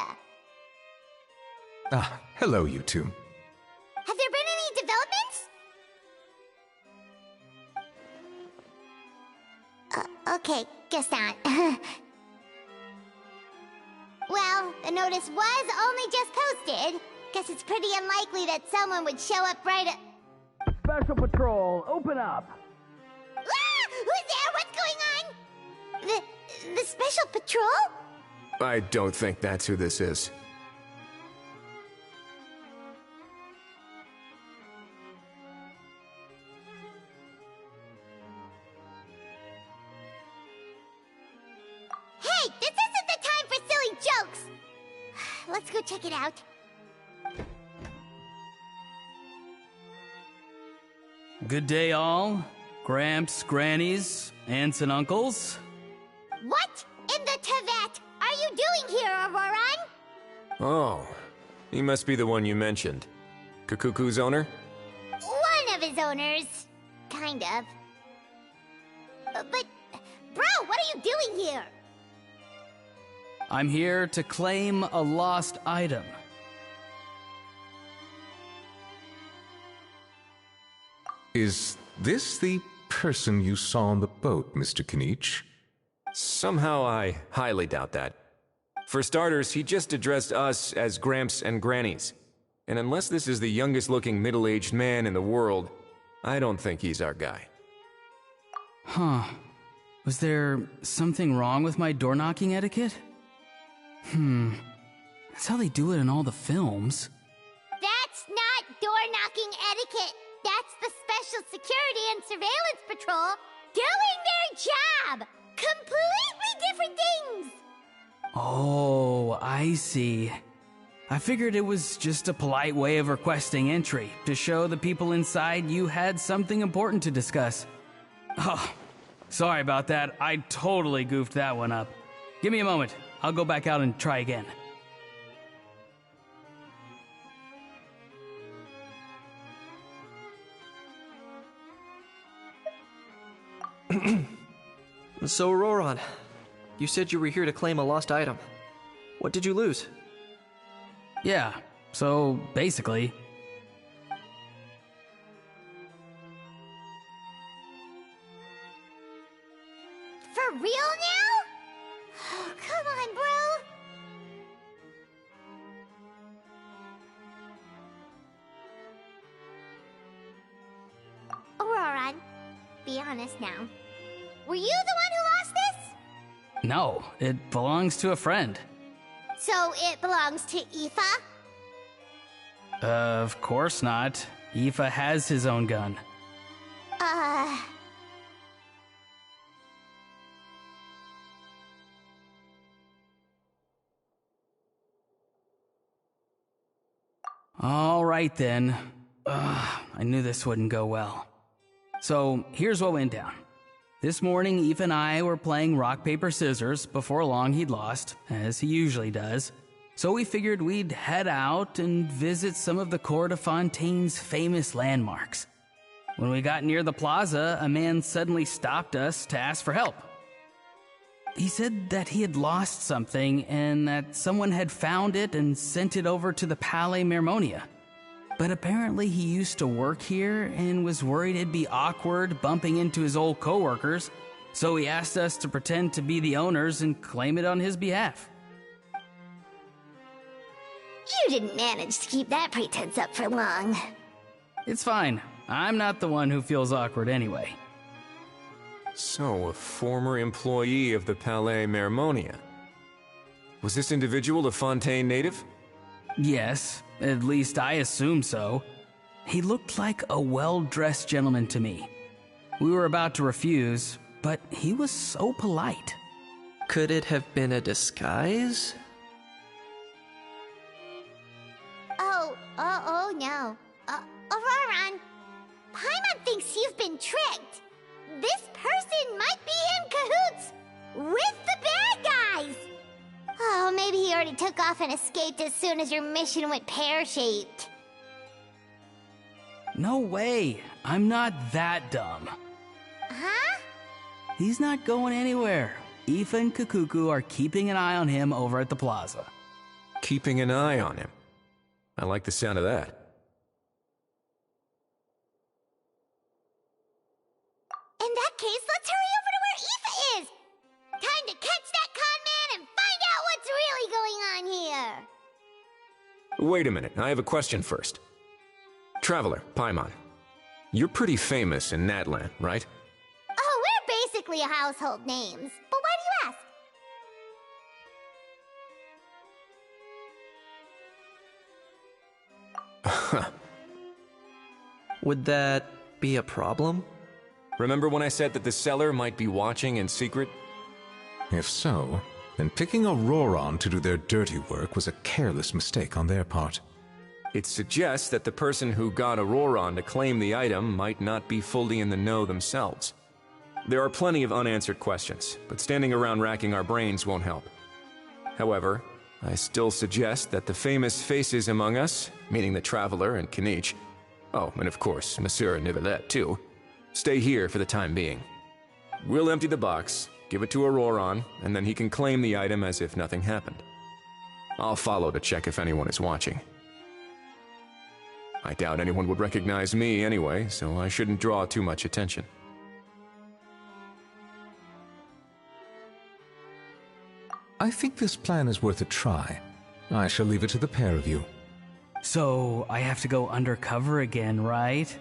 Ah, hello, you two. Have there been any developments? Okay, guess not. Well, the notice was only just posted. Guess it's pretty unlikely that someone would show up right at... Special Patrol, open up! Ah! Who's there? What's going on? The Special Patrol? I don't think that's who this is. Hey, this isn't the time for silly jokes! Let's go check it out. Good day, all. Gramps, grannies, aunts, and uncles. What in the Tevat are you doing here, Auroran? Oh, he must be the one you mentioned. Kukuku's owner? One of his owners. Kind of. But, bro, what are you doing here? I'm here to claim a lost item. Is this the person you saw on the boat, Mr. Kinich? Somehow I highly doubt that. For starters, he just addressed us as Gramps and Grannies. And unless this is the youngest looking middle-aged man in the world, I don't think he's our guy. Huh. Was there something wrong with my door-knocking etiquette? That's how they do it in all the films. That's etiquette. That's the Special Security and Surveillance Patrol doing their job. Completely different things. Oh, I see. I figured it was just a polite way of requesting entry to show the people inside you had something important to discuss. Oh, sorry about that. I totally goofed that one up. Give me a moment. I'll go back out and try again. So, Roron, you said you were here to claim a lost item. What did you lose? Yeah, so basically... For real now? Oh, come on, bro. Auroron, be honest now. Were you the one who lost this? No, it belongs to a friend. So it belongs to Aoife? Of course not. Aoife has his own gun. All right then. I knew this wouldn't go well. So here's what went down. This morning, Aoife and I were playing rock, paper, scissors. Before long, he'd lost, as he usually does. So we figured we'd head out and visit some of the Court of Fontaine's famous landmarks. When we got near the plaza, a man suddenly stopped us to ask for help. He said that he had lost something and that someone had found it and sent it over to the Palais Mermonia. But apparently he used to work here and was worried it'd be awkward bumping into his old coworkers, so he asked us to pretend to be the owners and claim it on his behalf. You didn't manage to keep that pretense up for long. It's fine. I'm not the one who feels awkward anyway. So, a former employee of the Palais Mermonia. Was this individual a Fontaine native? Yes, at least I assume so. He looked like a well-dressed gentleman to me. We were about to refuse, but he was so polite. Could it have been a disguise? Oh no. Auroron, Paimon thinks you've been tricked. This person might be in cahoots with the bad guys. Oh, maybe he already took off and escaped as soon as your mission went pear-shaped. No way. I'm not that dumb. Huh? He's not going anywhere. Aoife and Kukuku are keeping an eye on him over at the plaza. Keeping an eye on him. I like the sound of that. In that case, let's hurry over to where Aoife is! Time to catch that con man and find out what's really going on here! Wait a minute, I have a question first. Traveler, Paimon, you're pretty famous in Natlan, right? Oh, we're basically household names. But why do you ask? Would that be a problem? Remember when I said that the seller might be watching in secret? If so, then picking Auroron to do their dirty work was a careless mistake on their part. It suggests that the person who got Auroron to claim the item might not be fully in the know themselves. There are plenty of unanswered questions, but standing around racking our brains won't help. However, I still suggest that the famous faces among us, meaning the Traveler and Kinich, oh, and of course, Monsieur Nivelet too, stay here for the time being. We'll empty the box, give it to Auroron, and then he can claim the item as if nothing happened. I'll follow to check if anyone is watching. I doubt anyone would recognize me anyway, so I shouldn't draw too much attention. I think this plan is worth a try. I shall leave it to the pair of you. So, I have to go undercover again, right?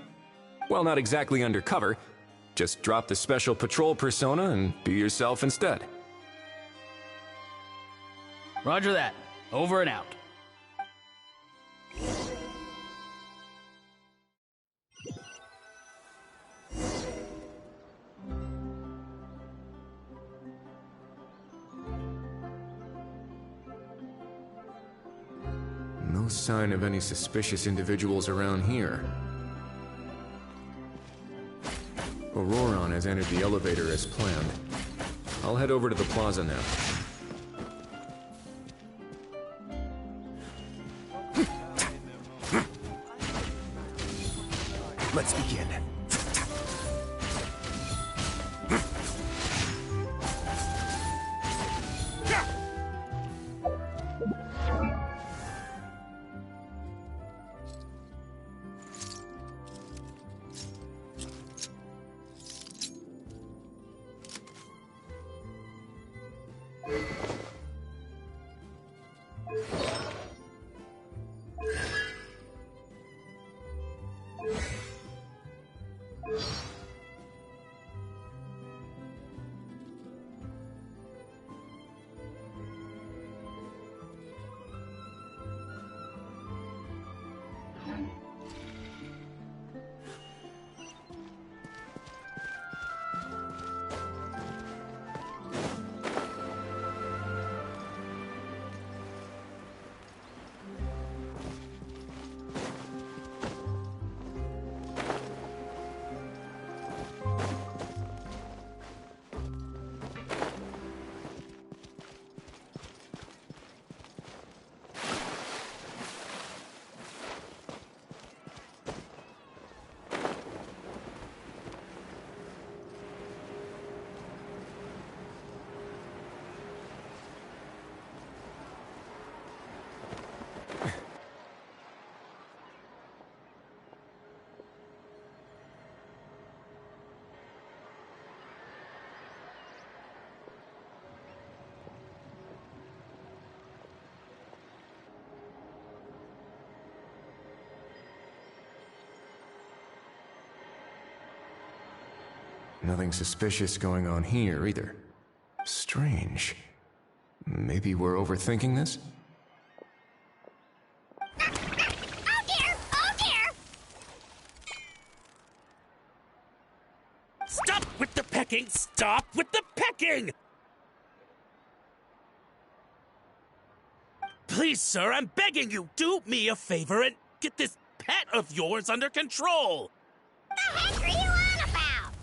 Well, not exactly undercover. Just drop the special patrol persona and be yourself instead. Roger that. Over and out. No sign of any suspicious individuals around here. Auroron has entered the elevator as planned. I'll head over to the plaza now. Let's begin. Nothing suspicious going on here, either. Strange. Maybe we're overthinking this? Oh dear! Oh dear! Stop with the pecking! Stop with the pecking! Please, sir, I'm begging you, do me a favor and get this pet of yours under control! The heck are you on about?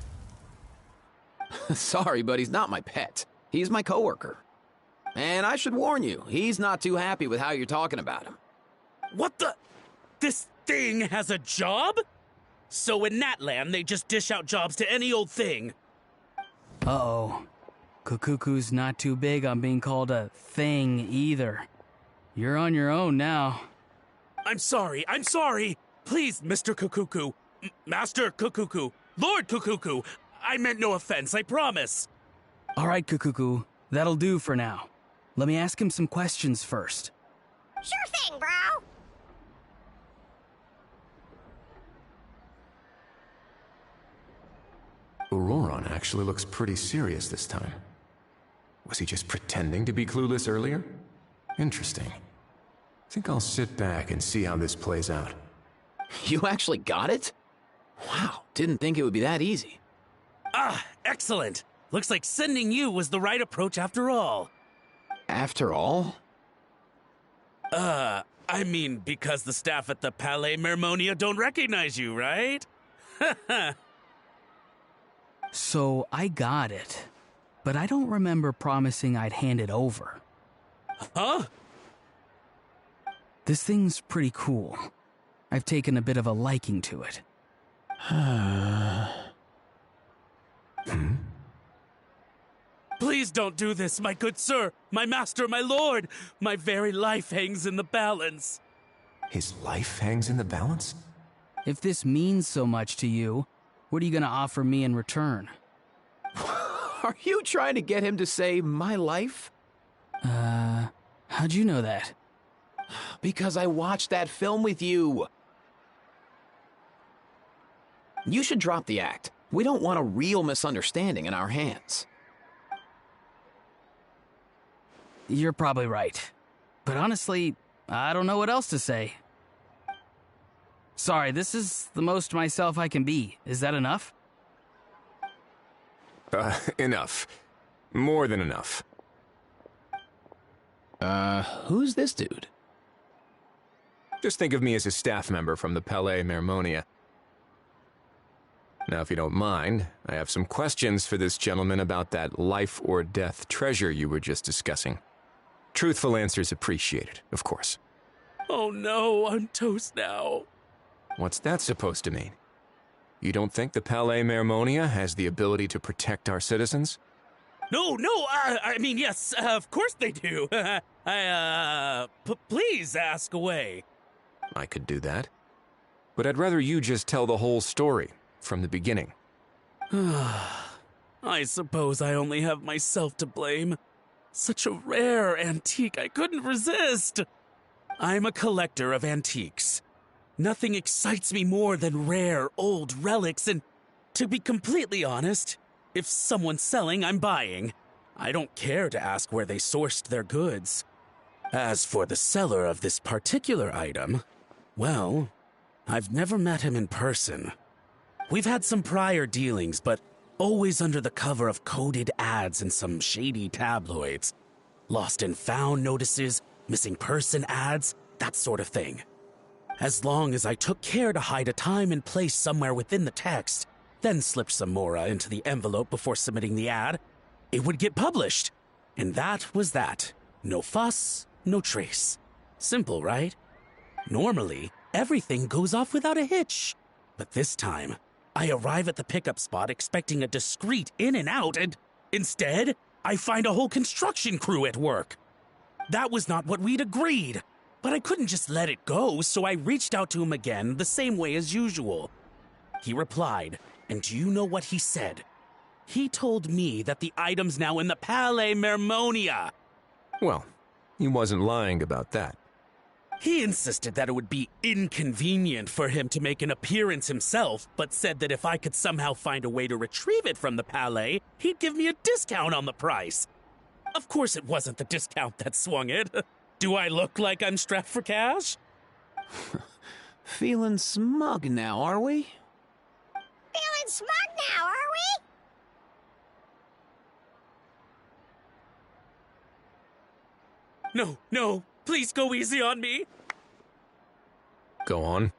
Sorry, but he's not my pet. He's my coworker. And I should warn you, he's not too happy with how you're talking about him. What the? This thing has a job? So in Natland, they just dish out jobs to any old thing. Uh-oh. Kukuku's not too big on being called a thing either. You're on your own now. I'm sorry. Please, Mr. Kukuku. Master Kukuku. Lord Kukuku. I meant no offense, I promise. All right, Kukuku. That'll do for now. Let me ask him some questions first. Sure thing, bro. Auroron actually looks pretty serious this time. Was he just pretending to be clueless earlier? Interesting. Think I'll sit back and see how this plays out. You actually got it? Wow, didn't think it would be that easy. Ah, excellent. Looks like sending you was the right approach after all. After all? I mean, because the staff at the Palais Mermonia don't recognize you, right? So I got it, but I don't remember promising I'd hand it over. Huh? This thing's pretty cool. I've taken a bit of a liking to it. Please don't do this, my good sir, my master, my lord. My very life hangs in the balance. His life hangs in the balance? If this means so much to you, what are you gonna offer me in return? Are you trying to get him to say my life? How'd you know that? Because I watched that film with you. You should drop the act. We don't want a real misunderstanding in our hands. You're probably right. But honestly, I don't know what else to say. Sorry, this is the most myself I can be. Is that enough? Enough. More than enough. Who's this dude? Just think of me as a staff member from the Palais Mermonia. Now, if you don't mind, I have some questions for this gentleman about that life-or-death treasure you were just discussing. Truthful answers appreciated, of course. Oh no, I'm toast now. What's that supposed to mean? You don't think the Palais Mermonia has the ability to protect our citizens? No, I mean, yes, of course they do. Please ask away. I could do that. But I'd rather you just tell the whole story, from the beginning. I suppose I only have myself to blame. Such a rare antique, I couldn't resist. I'm a collector of antiques. Nothing excites me more than rare, old relics, and to be completely honest, if someone's selling, I'm buying. I don't care to ask where they sourced their goods. As for the seller of this particular item, well, I've never met him in person. We've had some prior dealings, but always under the cover of coded ads in some shady tabloids. Lost and found notices, missing person ads, that sort of thing. As long as I took care to hide a time and place somewhere within the text, then slipped some mora into the envelope before submitting the ad, it would get published. And that was that. No fuss, no trace. Simple, right? Normally, everything goes off without a hitch. But this time, I arrive at the pickup spot expecting a discreet in and out, and instead, I find a whole construction crew at work. That was not what we'd agreed. But I couldn't just let it go, so I reached out to him again the same way as usual. He replied, and do you know what he said? He told me that the item's now in the Palais Mermonia. Well, he wasn't lying about that. He insisted that it would be inconvenient for him to make an appearance himself, but said that if I could somehow find a way to retrieve it from the Palais, he'd give me a discount on the price. Of course it wasn't the discount that swung it. Do I look like I'm strapped for cash? Feeling smug now, are we? Feeling smug now, are we? No, please go easy on me. Go on.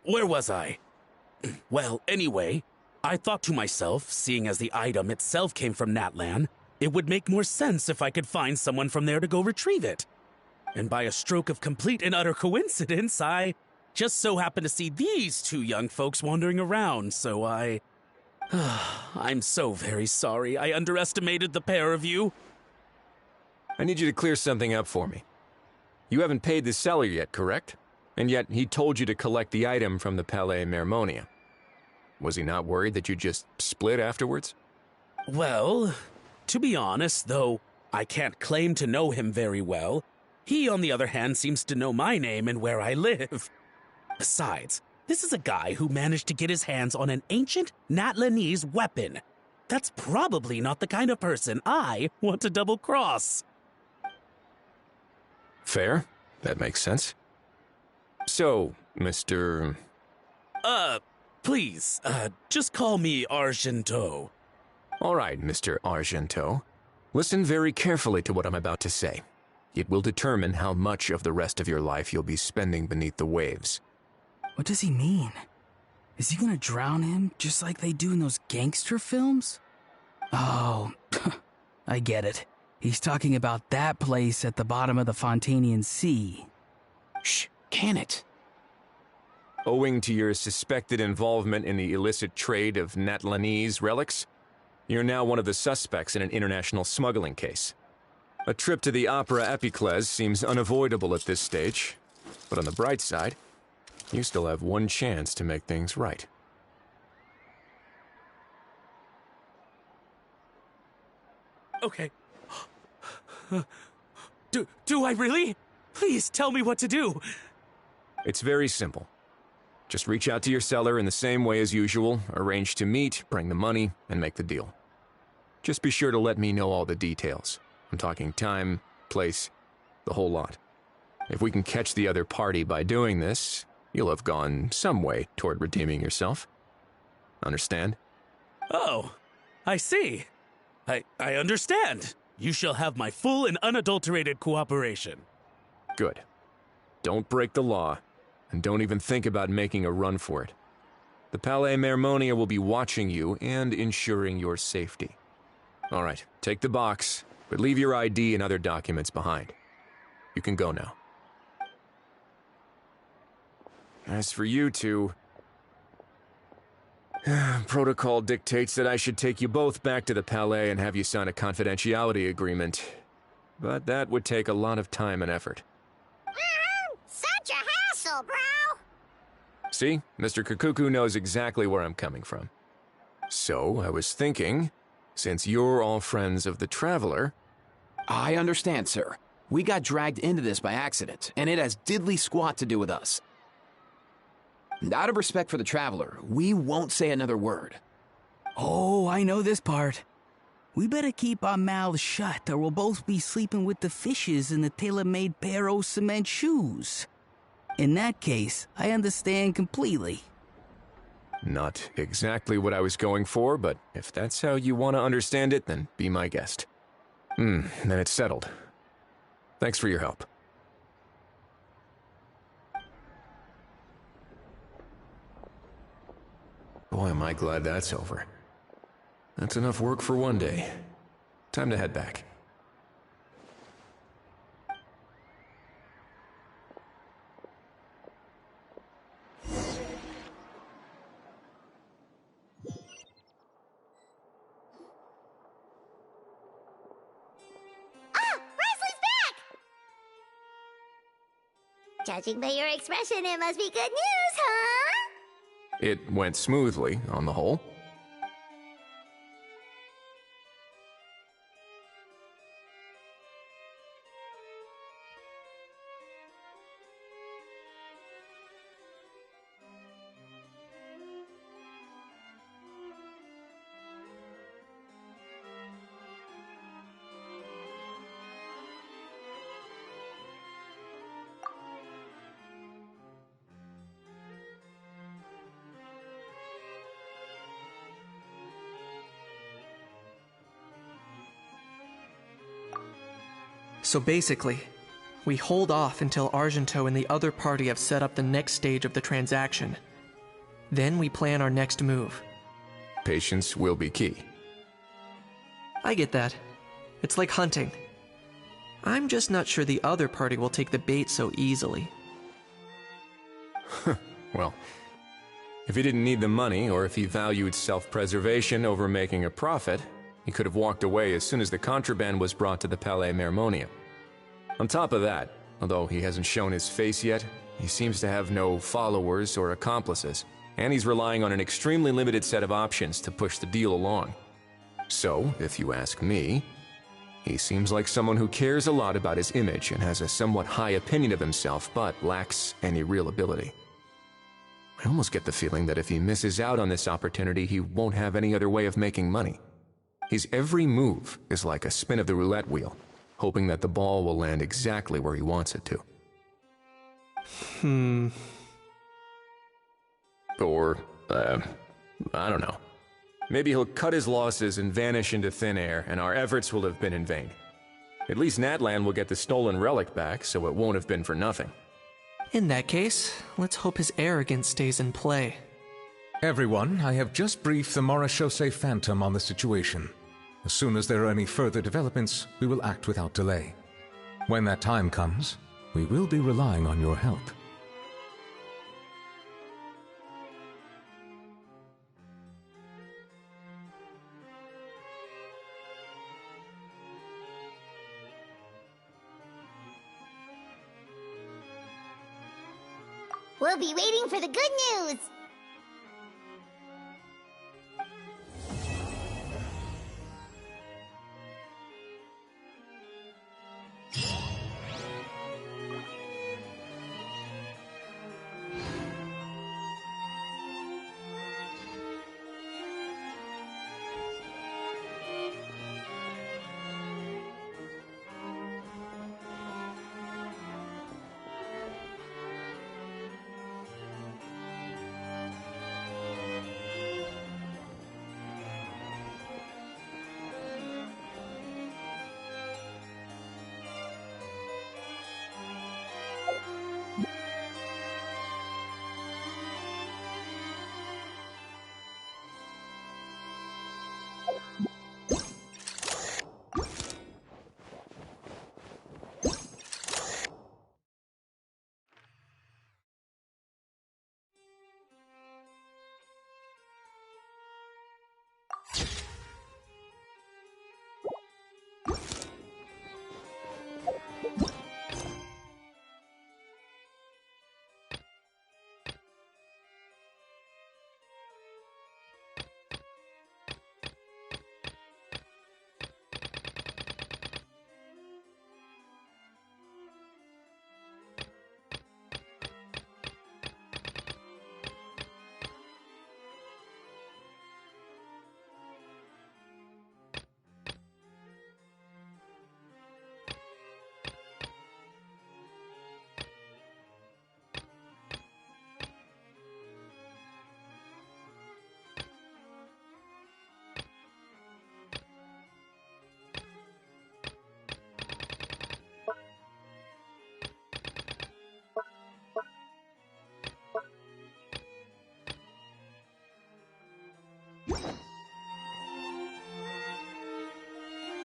Where was I? Well, anyway, I thought to myself, seeing as the item itself came from Natlan, it would make more sense if I could find someone from there to go retrieve it. And by a stroke of complete and utter coincidence, I just so happened to see these two young folks wandering around, so I'm so very sorry I underestimated the pair of you. I need you to clear something up for me. You haven't paid the seller yet, correct? And yet he told you to collect the item from the Palais Mermonia. Was he not worried that you just split afterwards? Well, to be honest, though I can't claim to know him very well, he, on the other hand, seems to know my name and where I live. Besides, this is a guy who managed to get his hands on an ancient Natlanese weapon. That's probably not the kind of person I want to double-cross. Fair. That makes sense. So, Mr. Please, just call me Argento. All right, Mr. Argento. Listen very carefully to what I'm about to say. It will determine how much of the rest of your life you'll be spending beneath the waves. What does he mean? Is he gonna drown him just like they do in those gangster films? Oh, I get it. He's talking about that place at the bottom of the Fontanian Sea. Shh, can it? Owing to your suspected involvement in the illicit trade of Natlanese relics, you're now one of the suspects in an international smuggling case. A trip to the Opera Epiclese seems unavoidable at this stage, but on the bright side, you still have one chance to make things right. Okay. Do I really? Please tell me what to do. It's very simple. Just reach out to your seller in the same way as usual, arrange to meet, bring the money, and make the deal. Just be sure to let me know all the details. I'm talking time, place, the whole lot. If we can catch the other party by doing this, you'll have gone some way toward redeeming yourself. Understand? Oh, I see. I understand. You shall have my full and unadulterated cooperation. Good. Don't break the law, and don't even think about making a run for it. The Palais Mermonia will be watching you and ensuring your safety. All right, take the box, but leave your ID and other documents behind. You can go now. As for you two, protocol dictates that I should take you both back to the Palais and have you sign a confidentiality agreement. But that would take a lot of time and effort. Such a hassle, bro! See, Mr. Kukuku knows exactly where I'm coming from. So, I was thinking, since you're all friends of the Traveler... I understand, sir. We got dragged into this by accident, and it has diddly squat to do with us. And out of respect for the Traveler, we won't say another word. Oh, I know this part. We better keep our mouths shut, or we'll both be sleeping with the fishes in the tailor-made pair of cement shoes. In that case, I understand completely. Not exactly what I was going for, but if that's how you want to understand it, then be my guest. Then it's settled. Thanks for your help. Boy, am I glad that's over. That's enough work for one day. Time to head back. Judging by your expression, it must be good news, huh? It went smoothly, on the whole. So basically, we hold off until Argento and the other party have set up the next stage of the transaction. Then we plan our next move. Patience will be key. I get that. It's like hunting. I'm just not sure the other party will take the bait so easily. Well, if he didn't need the money, or if he valued self-preservation over making a profit, he could have walked away as soon as the contraband was brought to the Palais Mermonia. On top of that, although he hasn't shown his face yet, he seems to have no followers or accomplices, and he's relying on an extremely limited set of options to push the deal along. So, if you ask me, he seems like someone who cares a lot about his image and has a somewhat high opinion of himself, but lacks any real ability. I almost get the feeling that if he misses out on this opportunity, he won't have any other way of making money. His every move is like a spin of the roulette wheel, hoping that the ball will land exactly where he wants it to. Or, I don't know. Maybe he'll cut his losses and vanish into thin air, and our efforts will have been in vain. At least Natlan will get the stolen relic back, so it won't have been for nothing. In that case, let's hope his arrogance stays in play. Everyone, I have just briefed the Marechaussee Phantom on the situation. As soon as there are any further developments, we will act without delay. When that time comes, we will be relying on your help. We'll be waiting for the good news.